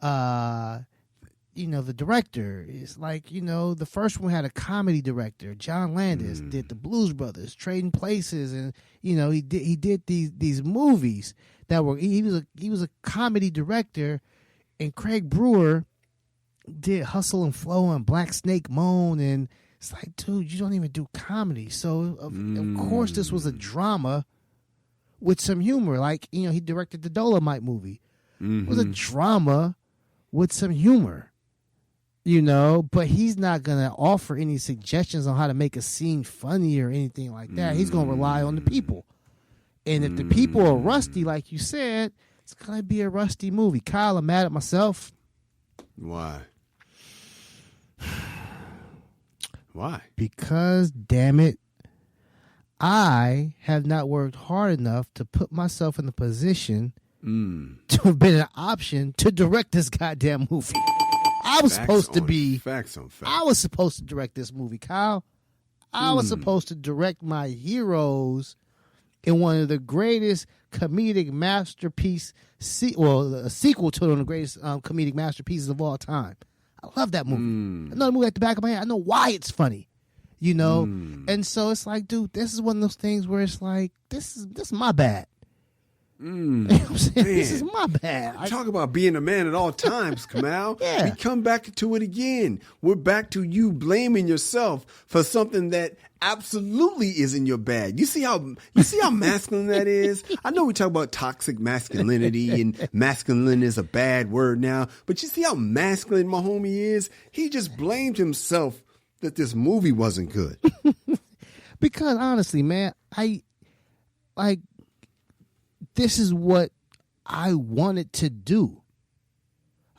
Speaker 2: the director is like, the first one had a comedy director. John Landis did the Blues Brothers, Trading Places, and he did these movies that were he was a comedy director, and Craig Brewer did Hustle and Flow and Black Snake Moan, and it's like, dude, you don't even do comedy. So of course this was a drama with some humor. Like, he directed the Dolomite movie. It was a drama with some humor. But he's not going to offer any suggestions on how to make a scene funny or anything like that. He's going to rely on the people. And if the people are rusty, like you said, it's going to be a rusty movie. Kyle, I'm mad at myself.
Speaker 1: Why? Why?
Speaker 2: Because, damn it, I have not worked hard enough to put myself in the position to have been an option to direct this goddamn movie. I was supposed to direct this movie, Kyle. I was supposed to direct my heroes in one of the greatest comedic masterpiece, a sequel to one of the greatest comedic masterpieces of all time. I love that movie. I know the movie at the back of my head. I know why it's funny, And so it's like, dude, this is one of those things where it's like, this is my bad. You know what I'm saying? This is my bad.
Speaker 1: Talk about being a man at all times, Kamal.
Speaker 2: Yeah.
Speaker 1: We come back to it again. We're back to you blaming yourself for something that absolutely isn't your bad. You see how masculine that is? I know we talk about toxic masculinity and masculine is a bad word now, but you see how masculine my homie is? He just blamed himself that this movie wasn't good.
Speaker 2: Because honestly, man, this is what I wanted to do.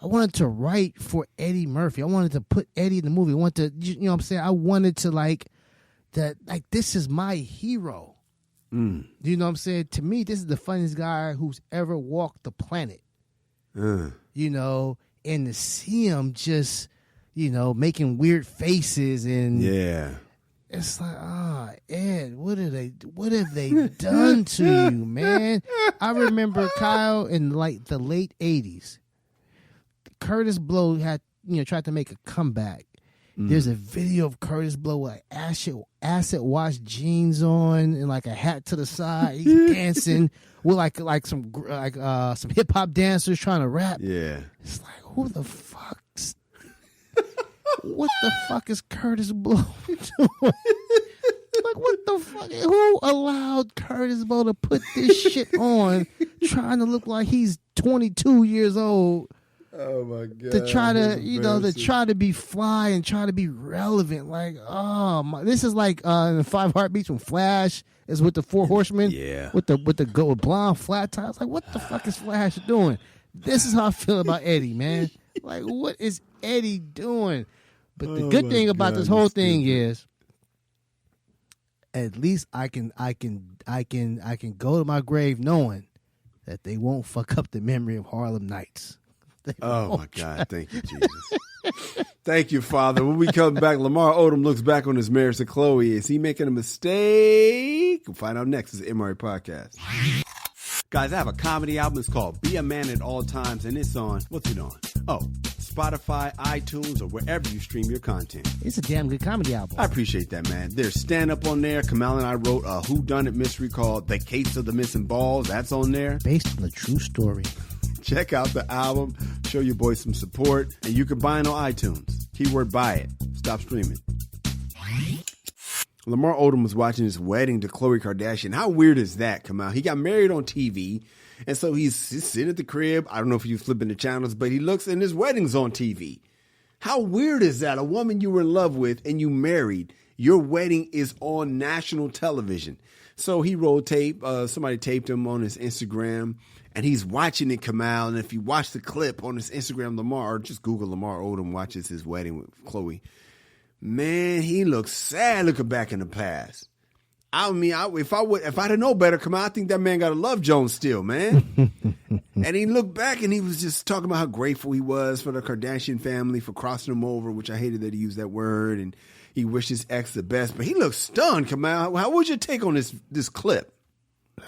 Speaker 2: I wanted to write for Eddie Murphy. I wanted to put Eddie in the movie. I wanted to, what I'm saying? I wanted to this is my hero. You know what I'm saying? To me, this is the funniest guy who's ever walked the planet. And to see him just, making weird faces and it's like, Ed, what have they done to you, man? I remember, Kyle, in like the late 80s, Curtis Blow had, tried to make a comeback. There's a video of Curtis Blow with acid wash jeans on and like a hat to the side. He's dancing with like some hip hop dancers trying to rap.
Speaker 1: Yeah.
Speaker 2: It's like, who the fuck? What the fuck is Curtis Blow doing? Like, what the fuck? Who allowed Curtis Blow to put this shit on, trying to look like he's 22 years old?
Speaker 1: Oh my god!
Speaker 2: To try to be fly and try to be relevant. Like, oh my! This is like in the 5 Heartbeats when Flash is with the 4 Horsemen.
Speaker 1: Yeah.
Speaker 2: With blonde flat tires. Like, what the fuck is Flash doing? This is how I feel about Eddie, man. Like, what is Eddie doing? But the good thing about this whole thing is, at least I can go to my grave knowing that they won't fuck up the memory of Harlem Nights.
Speaker 1: Oh my God! Thank you, Jesus. Thank you, Father. When we come back, Lamar Odom looks back on his marriage to Chloe. Is he making a mistake? We'll find out next. It's the MRA Podcast. Guys, I have a comedy album. It's called Be a Man at All Times, and it's on, what's it on? Oh, Spotify, iTunes, or wherever you stream your content.
Speaker 2: It's a damn good comedy album.
Speaker 1: I appreciate that, man. There's stand-up on there. Kamal and I wrote a whodunit mystery called The Case of the Missing Balls. That's on there.
Speaker 2: Based on a true story.
Speaker 1: Check out the album. Show your boy some support. And you can buy it on iTunes. Keyword buy it. Stop streaming. Lamar Odom was watching his wedding to Khloe Kardashian. How weird is that, Kamal? He got married on TV, and so he's sitting at the crib. I don't know if he's flipping the channels, but he looks and his wedding's on TV. How weird is that? A woman you were in love with and you married, your wedding is on national television. So he rolled tape. Somebody taped him on his Instagram, and he's watching it, Kamal. And if you watch the clip on his Instagram, Lamar, or just Google Lamar Odom watches his wedding with Khloe. Man, he looks sad looking back in the past. I mean, if I'd have known better, come on, I think that man got a love Jones still, man. And he looked back and he was just talking about how grateful he was for the Kardashian family for crossing him over, which I hated that he used that word. And he wished his ex the best, but he looks stunned. Kamal, how was your take on this clip?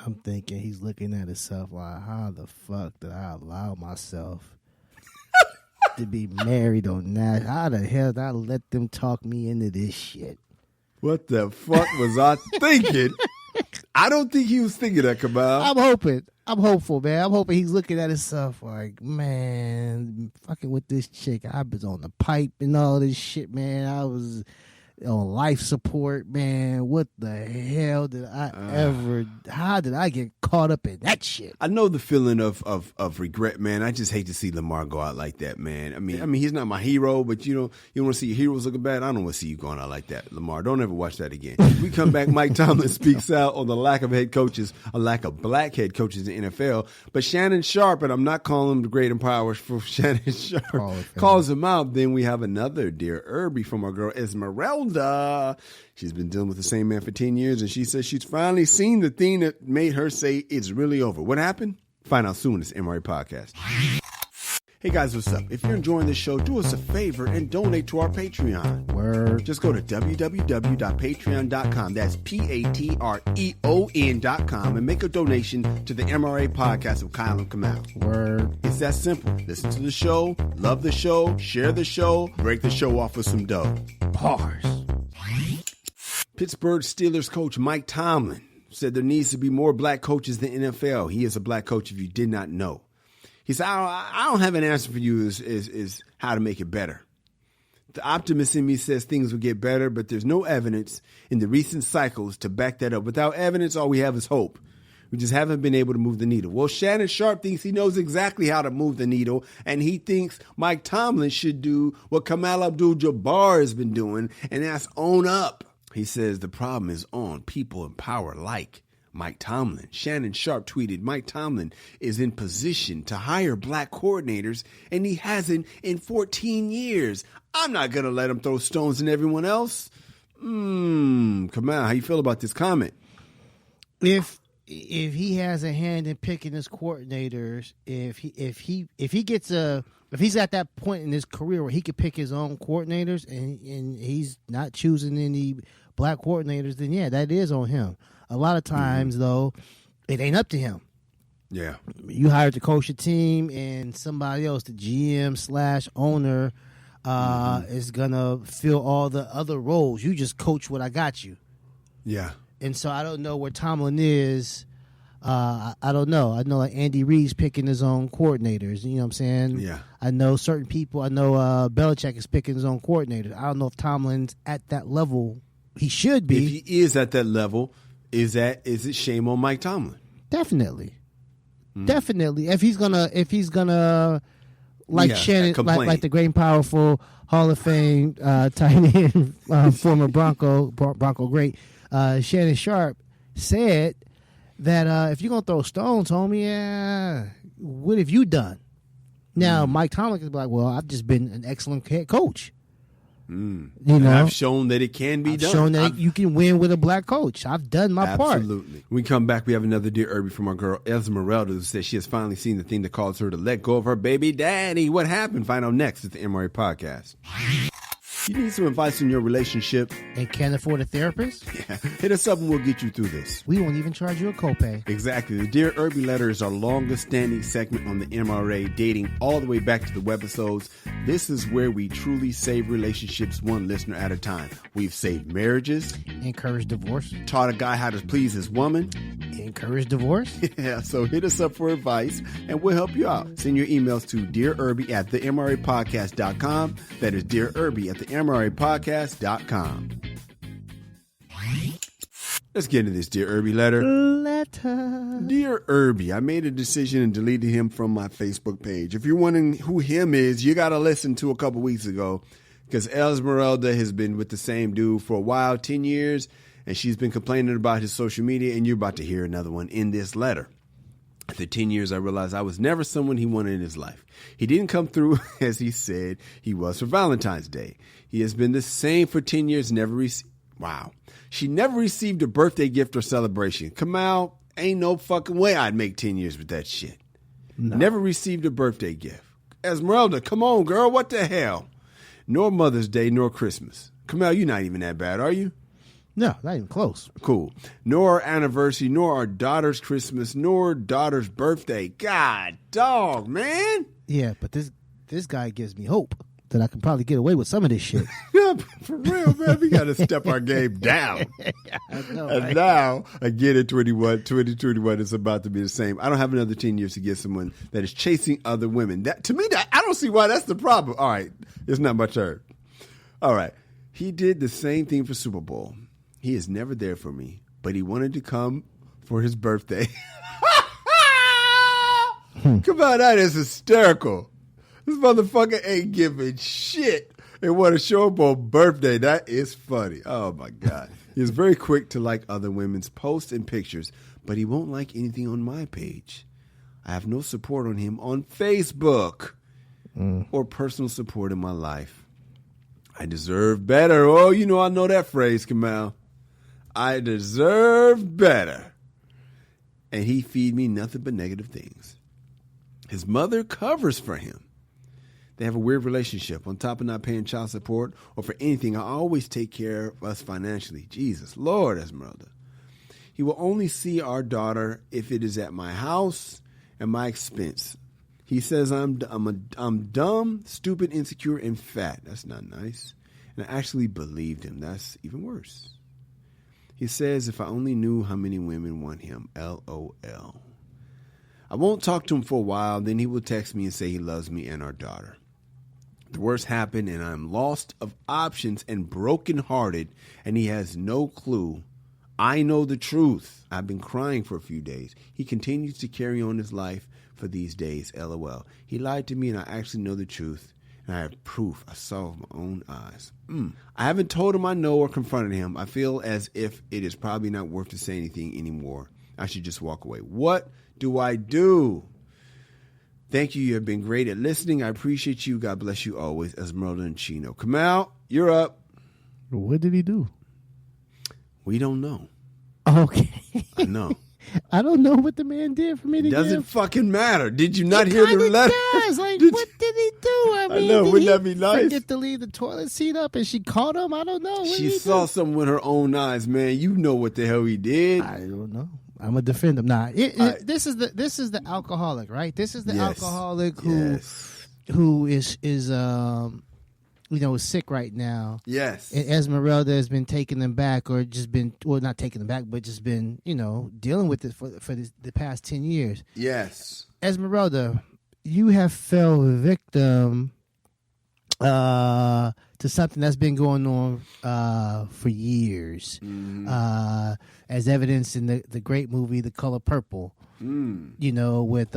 Speaker 2: I'm thinking he's looking at himself like, how the fuck did I allow myself to be married on that? How the hell did I let them talk me into this shit?
Speaker 1: What the fuck was I thinking? I don't think he was thinking that, Kamal.
Speaker 2: I'm hopeful, man. I'm hoping he's looking at himself like, man, fucking with this chick. I was on the pipe and all this shit, man. I was on life support, man. What the hell did I how did I get caught up in that shit?
Speaker 1: I know the feeling of regret, man. I just hate to see Lamar go out like that, man. I mean, he's not my hero, but you want to see your heroes looking bad? I don't want to see you going out like that, Lamar. Don't ever watch that again. We come back, Mike Tomlin speaks out on the lack of head coaches, a lack of black head coaches in the NFL. But Shannon Sharp, and I'm not calling him the great empowers for Shannon Sharp, calls him out. Then we have another Dear Erby from our girl Esmeralda. She's been dealing with the same man for 10 years, and she says she's finally seen the thing that made her say it's really over. What happened? Find out soon in this MRA podcast. Hey guys, what's up? If you're enjoying this show, do us a favor and donate to our Patreon.
Speaker 2: Word.
Speaker 1: Just go to www.patreon.com. That's Patreon.com and make a donation to the MRA podcast of Kyle and Kamal.
Speaker 2: Word.
Speaker 1: It's that simple. Listen to the show, love the show, share the show, break the show off with some dough.
Speaker 2: Bars.
Speaker 1: Pittsburgh Steelers coach Mike Tomlin said there needs to be more black coaches in the NFL. He is a black coach if you did not know. He said, I don't have an answer for you is how to make it better. The optimist in me says things will get better, but there's no evidence in the recent cycles to back that up. Without evidence, all we have is hope. We just haven't been able to move the needle. Well, Shannon Sharp thinks he knows exactly how to move the needle, and he thinks Mike Tomlin should do what Kamal Abdul-Jabbar has been doing, and that's own up. He says the problem is on people in power like Mike Tomlin. Shannon Sharp tweeted, Mike Tomlin is in position to hire black coordinators, and he hasn't in 14 years. I'm not going to let him throw stones at everyone else. Kamal, how you feel about this comment?
Speaker 2: If he has a hand in picking his coordinators, if he's at that point in his career where he could pick his own coordinators and he's not choosing any black coordinators, then yeah, that is on him. A lot of times, though, it ain't up to him.
Speaker 1: Yeah.
Speaker 2: You hired to coach a team, and somebody else, the GM/owner, is going to fill all the other roles. You just coach what I got you.
Speaker 1: Yeah.
Speaker 2: And so I don't know where Tomlin is. I don't know. I know like Andy Reid's picking his own coordinators. You know what I'm saying?
Speaker 1: Yeah.
Speaker 2: I know certain people. I know Belichick is picking his own coordinators. I don't know if Tomlin's at that level. He should be.
Speaker 1: If he is at that level, is it shame on Mike Tomlin?
Speaker 2: Definitely. Definitely. If he's gonna Shannon, like the great and powerful Hall of Fame tight end, former Bronco great Shannon Sharp said that if you're gonna throw stones, homie, what have you done? Now Mike Tomlin is like, well, I've just been an excellent head coach. You know,
Speaker 1: I've shown that it can be done.
Speaker 2: Shown that you can win with a black coach. I've done my part.
Speaker 1: Absolutely. When we come back, we have another Dear Erby from our girl Esmeralda, who says she has finally seen the thing that caused her to let go of her baby daddy. What happened? Find out next at the MRA podcast. You need some advice in your relationship
Speaker 2: and can't afford a therapist?
Speaker 1: Yeah. Hit us up and we'll get you through this.
Speaker 2: We won't even charge you a copay.
Speaker 1: Exactly. The Dear Erby letter is our longest standing segment on the MRA, dating all the way back to the webisodes. This is where we truly save relationships one listener at a time. We've saved marriages.
Speaker 2: Encouraged divorce.
Speaker 1: Taught a guy how to please his woman.
Speaker 2: Encouraged divorce.
Speaker 1: Yeah, so hit us up for advice and we'll help you out. Send your emails to dearerby@themrapodcast.com. That is dearerby@themrapodcast.com. Let's get into this Dear Erby letter. Dear Erby, I made a decision and deleted him from my Facebook page. If you're wondering who him is, you got to listen to a couple weeks ago because Esmeralda has been with the same dude for a while, 10 years, and she's been complaining about his social media, and you're about to hear another one in this letter. After 10 years, I realized I was never someone he wanted in his life. He didn't come through as he said he was for Valentine's Day. He has been the same for 10 years, Wow. She never received a birthday gift or celebration. Kamal, ain't no fucking way I'd make 10 years with that shit. No. Never received a birthday gift. Esmeralda, come on, girl. What the hell? Nor Mother's Day, nor Christmas. Kamal, you're not even that bad, are you?
Speaker 2: No, not even close.
Speaker 1: Cool. Nor our anniversary, nor our daughter's Christmas, nor daughter's birthday. God, dog, man.
Speaker 2: Yeah, but this guy gives me hope that I can probably get away with some of this shit.
Speaker 1: Yeah, for real, man. We got to step our game down.
Speaker 2: I know,
Speaker 1: And
Speaker 2: right?
Speaker 1: now, again in 2021, it's about to be the same. I don't have another 10 years to get someone that is chasing other women. That to me, I don't see why that's the problem. All right, it's not my turn. All right. He did the same thing for Super Bowl. He is never there for me, but he wanted to come for his birthday. Come on, that is hysterical. This motherfucker ain't giving shit and want to show up on birthday. That is funny. Oh, my God. He is very quick to like other women's posts and pictures, but he won't like anything on my page. I have no support on him on Facebook or personal support in my life. I deserve better. Oh, you know, I know that phrase, Kamal. I deserve better. And he feed me nothing but negative things. His mother covers for him. They have a weird relationship. On top of not paying child support or for anything, I always take care of us financially. Jesus, Lord, Esmeralda. He will only see our daughter if it is at my house and my expense. He says I'm dumb, stupid, insecure, and fat. That's not nice. And I actually believed him. That's even worse. He says if I only knew how many women want him. LOL. I won't talk to him for a while. Then he will text me and say he loves me and our daughter. The worst happened and I'm lost of options and brokenhearted, and he has no clue. I know the truth. I've been crying for a few days. He continues to carry on his life for these days. LOL. He lied to me and I actually know the truth. And I have proof I saw with my own eyes. I haven't told him I know or confronted him. I feel as if it is probably not worth to say anything anymore. I should just walk away. What do I do? Thank you. You have been great at listening. I appreciate you. God bless you always. Esmeralda and Chino. Kamal, you're up.
Speaker 2: What did he do?
Speaker 1: We don't know.
Speaker 2: Okay.
Speaker 1: I know.
Speaker 2: I don't know what the man did for me to
Speaker 1: Doesn't
Speaker 2: give.
Speaker 1: fucking matter. Did you not hear the letter?
Speaker 2: Does. Like, what did he do? I mean,
Speaker 1: know.
Speaker 2: did
Speaker 1: Wouldn't
Speaker 2: he
Speaker 1: that be nice?
Speaker 2: forget to leave the toilet seat up and she caught him? I don't know. What
Speaker 1: She
Speaker 2: did he
Speaker 1: saw
Speaker 2: do?
Speaker 1: something with her own eyes, man. You know what the hell he did.
Speaker 2: I don't know. I'm gonna defend him. Nah, this is the alcoholic, right? This is the alcoholic who is sick right now.
Speaker 1: Yes.
Speaker 2: And Esmeralda has been taking them back, or just been, well, not taking them back, but just been, dealing with it for the past 10 years.
Speaker 1: Yes.
Speaker 2: Esmeralda, you have fell victim to something that's been going on for years, as evidenced in the great movie The Color Purple. With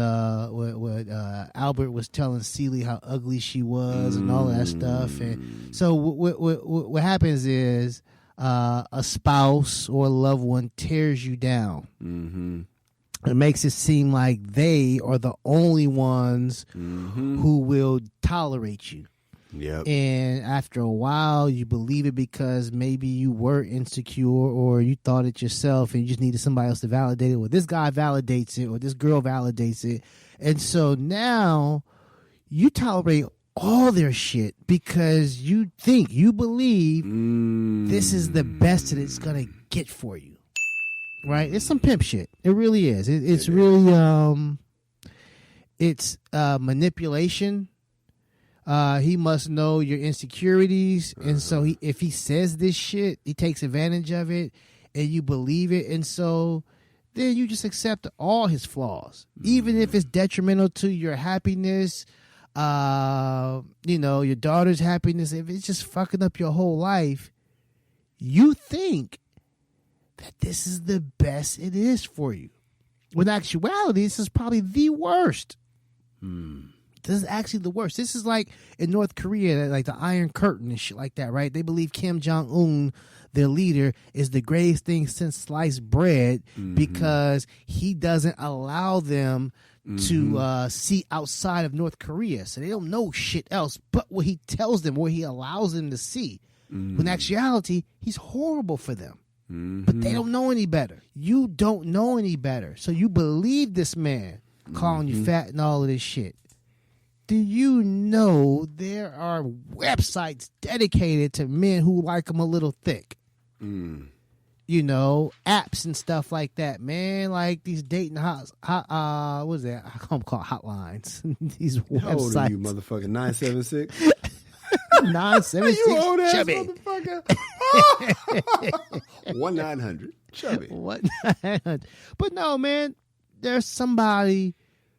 Speaker 2: Albert was telling Celie how ugly she was and all that stuff. And so what happens is a spouse or a loved one tears you down. It makes it seem like they are the only ones who will tolerate you.
Speaker 1: Yep.
Speaker 2: And after a while, you believe it because maybe you were insecure or you thought it yourself and you just needed somebody else to validate it. Or this guy validates it or this girl validates it. And so now you tolerate all their shit because you believe this is the best that it's going to get for you. Right? It's some pimp shit. It really is. It's really, it's manipulation. He must know your insecurities, and so if he says this shit, he takes advantage of it, and you believe it, and so then you just accept all his flaws, even if it's detrimental to your happiness, your daughter's happiness. If it's just fucking up your whole life, you think that this is the best it is for you. When in actuality, this is probably the worst. This is actually the worst. This is like in North Korea, like the Iron Curtain and shit like that, right? They believe Kim Jong-un, their leader, is the greatest thing since sliced bread because he doesn't allow them to see outside of North Korea. So they don't know shit else but what he tells them, what he allows them to see. When in actuality, he's horrible for them. But they don't know any better. You don't know any better. So you believe this man calling you fat and all of this shit. Do you know there are websites dedicated to men who like them a little thick? apps and stuff like that, man. Like these dating what is that? I call them hotlines. These websites.
Speaker 1: How old are you, motherfucker? 976?
Speaker 2: 976.
Speaker 1: You old ass
Speaker 2: chubby.
Speaker 1: motherfucker. 1-900 chubby.
Speaker 2: 1-900. But no, man, there's somebody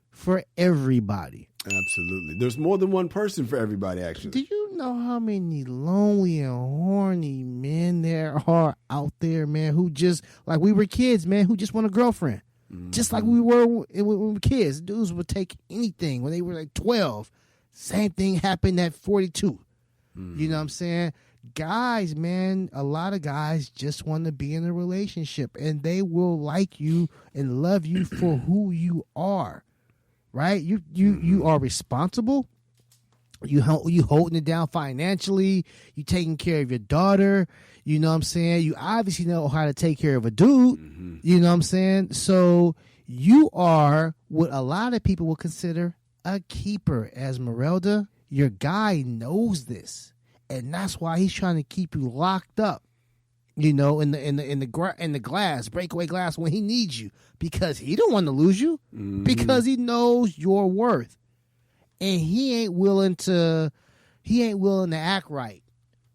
Speaker 2: for everybody.
Speaker 1: Absolutely. There's more than one person for everybody, actually.
Speaker 2: Do you know how many lonely and horny men there are out there, man, who just, like we were kids, man, who just want a girlfriend? Mm-hmm. Just like we were when we were kids. Dudes would take anything when they were like 12. Same thing happened at 42. Mm-hmm. You know what I'm saying? Guys, man, a lot of guys just want to be in a relationship, and they will like you and love you for who you are. Right? You are responsible. You holding it down financially. You taking care of your daughter. You know what I'm saying? You obviously know how to take care of a dude. Mm-hmm. You know what I'm saying? So you are what a lot of people would consider a keeper, Esmeralda. Your guy knows this, and that's why he's trying to keep you locked up. In the glass, breakaway glass when he needs you, because he don't want to lose you, because he knows your worth, and he ain't willing to act right,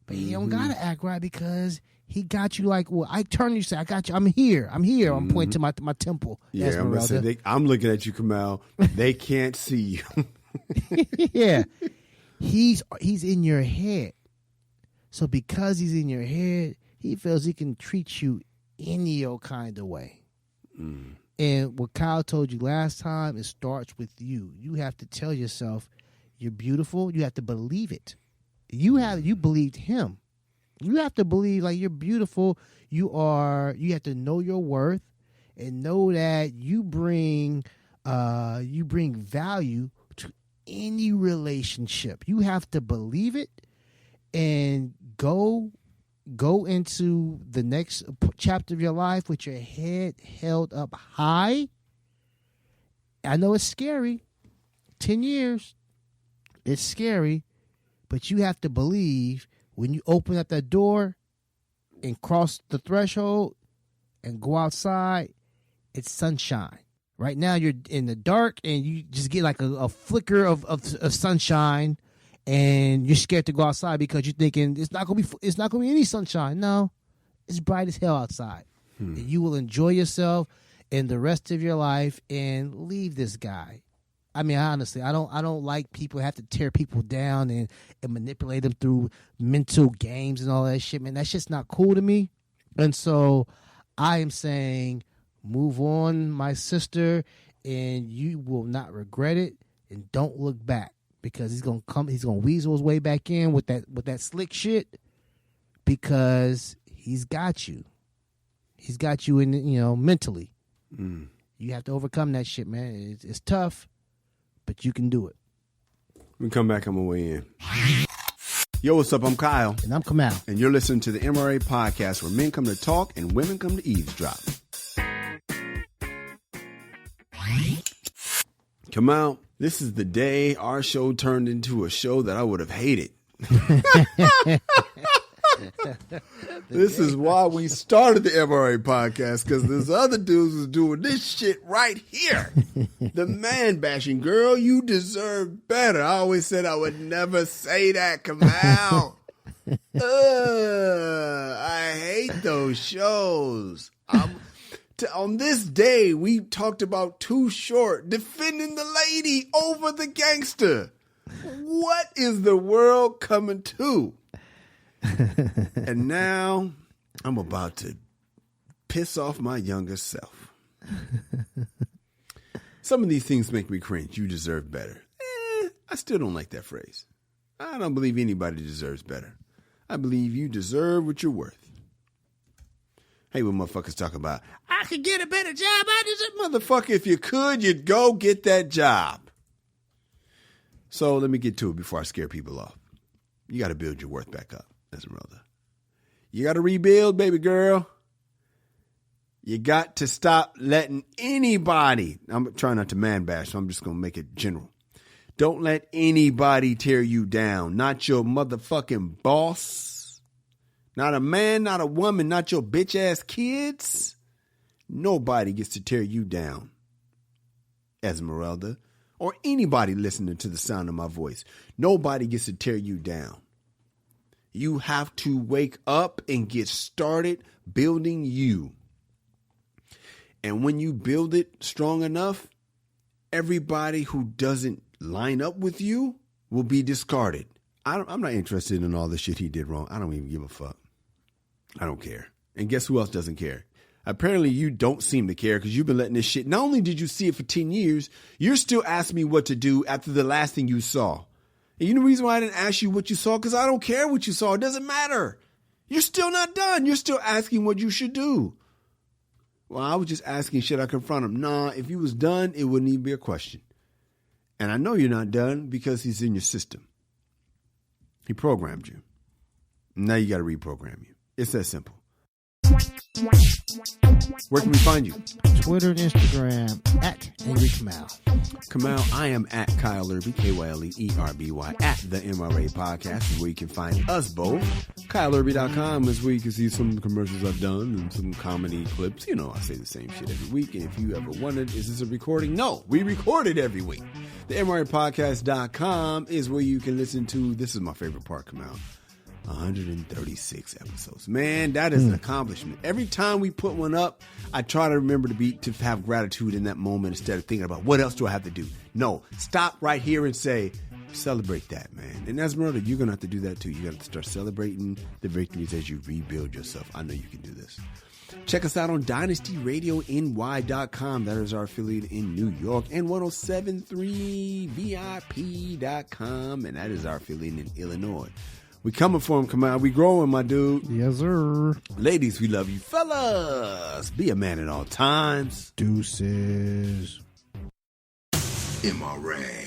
Speaker 2: but he don't gotta act right because he got you. Like, well, I turn you, say, I got you. I'm here. I'm pointing to my temple.
Speaker 1: Yeah,
Speaker 2: Esmeralda.
Speaker 1: I'm looking at you, Kamal. They can't see you.
Speaker 2: Yeah, he's in your head. So because he's in your head, he feels he can treat you any old kind of way. Mm. And what Kyle told you last time, it starts with you. You have to tell yourself you're beautiful. You have to believe it. You believed him. You have to believe like you're beautiful. You have to know your worth and know that you bring value to any relationship. You have to believe it and go into the next chapter of your life with your head held up high. I know it's scary. 10 years, it's scary, but you have to believe when you open up that door and cross the threshold and go outside, it's sunshine. Right now, you're in the dark and you just get like a flicker of sunshine. And you're scared to go outside because you're thinking it's not gonna be any sunshine. No, it's bright as hell outside. And you will enjoy yourself in the rest of your life and leave this guy. I mean, honestly, I don't like people have to tear people down and manipulate them through mental games and all that shit, man. That's just not cool to me. And so I am saying, move on, my sister, and you will not regret it. And don't look back. Because he's gonna weasel his way back in with that slick shit, because he's got you. He's got you in mentally. Mm. You have to overcome that shit, man. It's tough, but you can do it.
Speaker 1: When we come back, I'm gonna weigh in. Yo, what's up? I'm Kyle.
Speaker 2: And I'm Kamal.
Speaker 1: And you're listening to the MRA podcast, where men come to talk and women come to eavesdrop. Kamal, this is the day our show turned into a show that I would have hated. This is why we started the MRA podcast, because this other dudes was doing this shit right here. The man bashing. Girl, you deserve better. I always said I would never say that, Kamal. I hate those shows. On this day, we talked about Too Short defending the lady over the gangster. What is the world coming to? And now I'm about to piss off my younger self. Some of these things make me cringe. You deserve better. I still don't like that phrase. I don't believe anybody deserves better. I believe you deserve what you're worth. Hey, what motherfuckers talk about? I could get a better job. I deserve. Motherfucker, if you could, you'd go get that job. So let me get to it before I scare people off. You got to build your worth back up, Esmeralda. You got to rebuild, baby girl. You got to stop letting anybody, I'm trying not to man bash, so I'm just going to make it general. Don't let anybody tear you down. Not your motherfucking boss. Not a man, not a woman, not your bitch ass kids. Nobody gets to tear you down, Esmeralda, or anybody listening to the sound of my voice. Nobody gets to tear you down. You have to wake up and get started building you. And when you build it strong enough, everybody who doesn't line up with you will be discarded. I'm not interested in all the shit he did wrong. I don't even give a fuck. I don't care. And guess who else doesn't care? Apparently you don't seem to care because you've been letting this shit. Not only did you see it for 10 years, you're still asking me what to do after the last thing you saw. And you know the reason why I didn't ask you what you saw? Because I don't care what you saw. It doesn't matter. You're still not done. You're still asking what you should do. Well, I was just asking, should I confront him? Nah, if he was done, it wouldn't even be a question. And I know you're not done because he's in your system. He programmed you. Now you got to reprogram you. It's that simple. Where can we find you?
Speaker 2: Twitter and Instagram at Angry Kamal.
Speaker 1: Kamal, I am at Kyle Erby, KYLEERBY, at the MRA Podcast is where you can find us both. KyleErby.com is where you can see some of the commercials I've done and some comedy clips. You know, I say the same shit every week. And if you ever wondered, is this a recording? No, we record it every week. The MRAPodcast.com is where you can listen to, this is my favorite part, Kamal, 136 episodes. Man, that is an accomplishment. Every time we put one up, I try to remember to have gratitude in that moment instead of thinking about what else do I have to do. No, stop right here and say, celebrate that, man. And Esmeralda, you're going to have to do that too. You got to start celebrating the victories as you rebuild yourself. I know you can do this. Check us out on DynastyRadioNY.com. That is our affiliate in New York. And 1073VIP.com. And that is our affiliate in Illinois. We coming for him, come on. We growing, my dude.
Speaker 2: Yes, sir.
Speaker 1: Ladies, we love you. Fellas, be a man at all times.
Speaker 2: Deuces.
Speaker 1: MRA.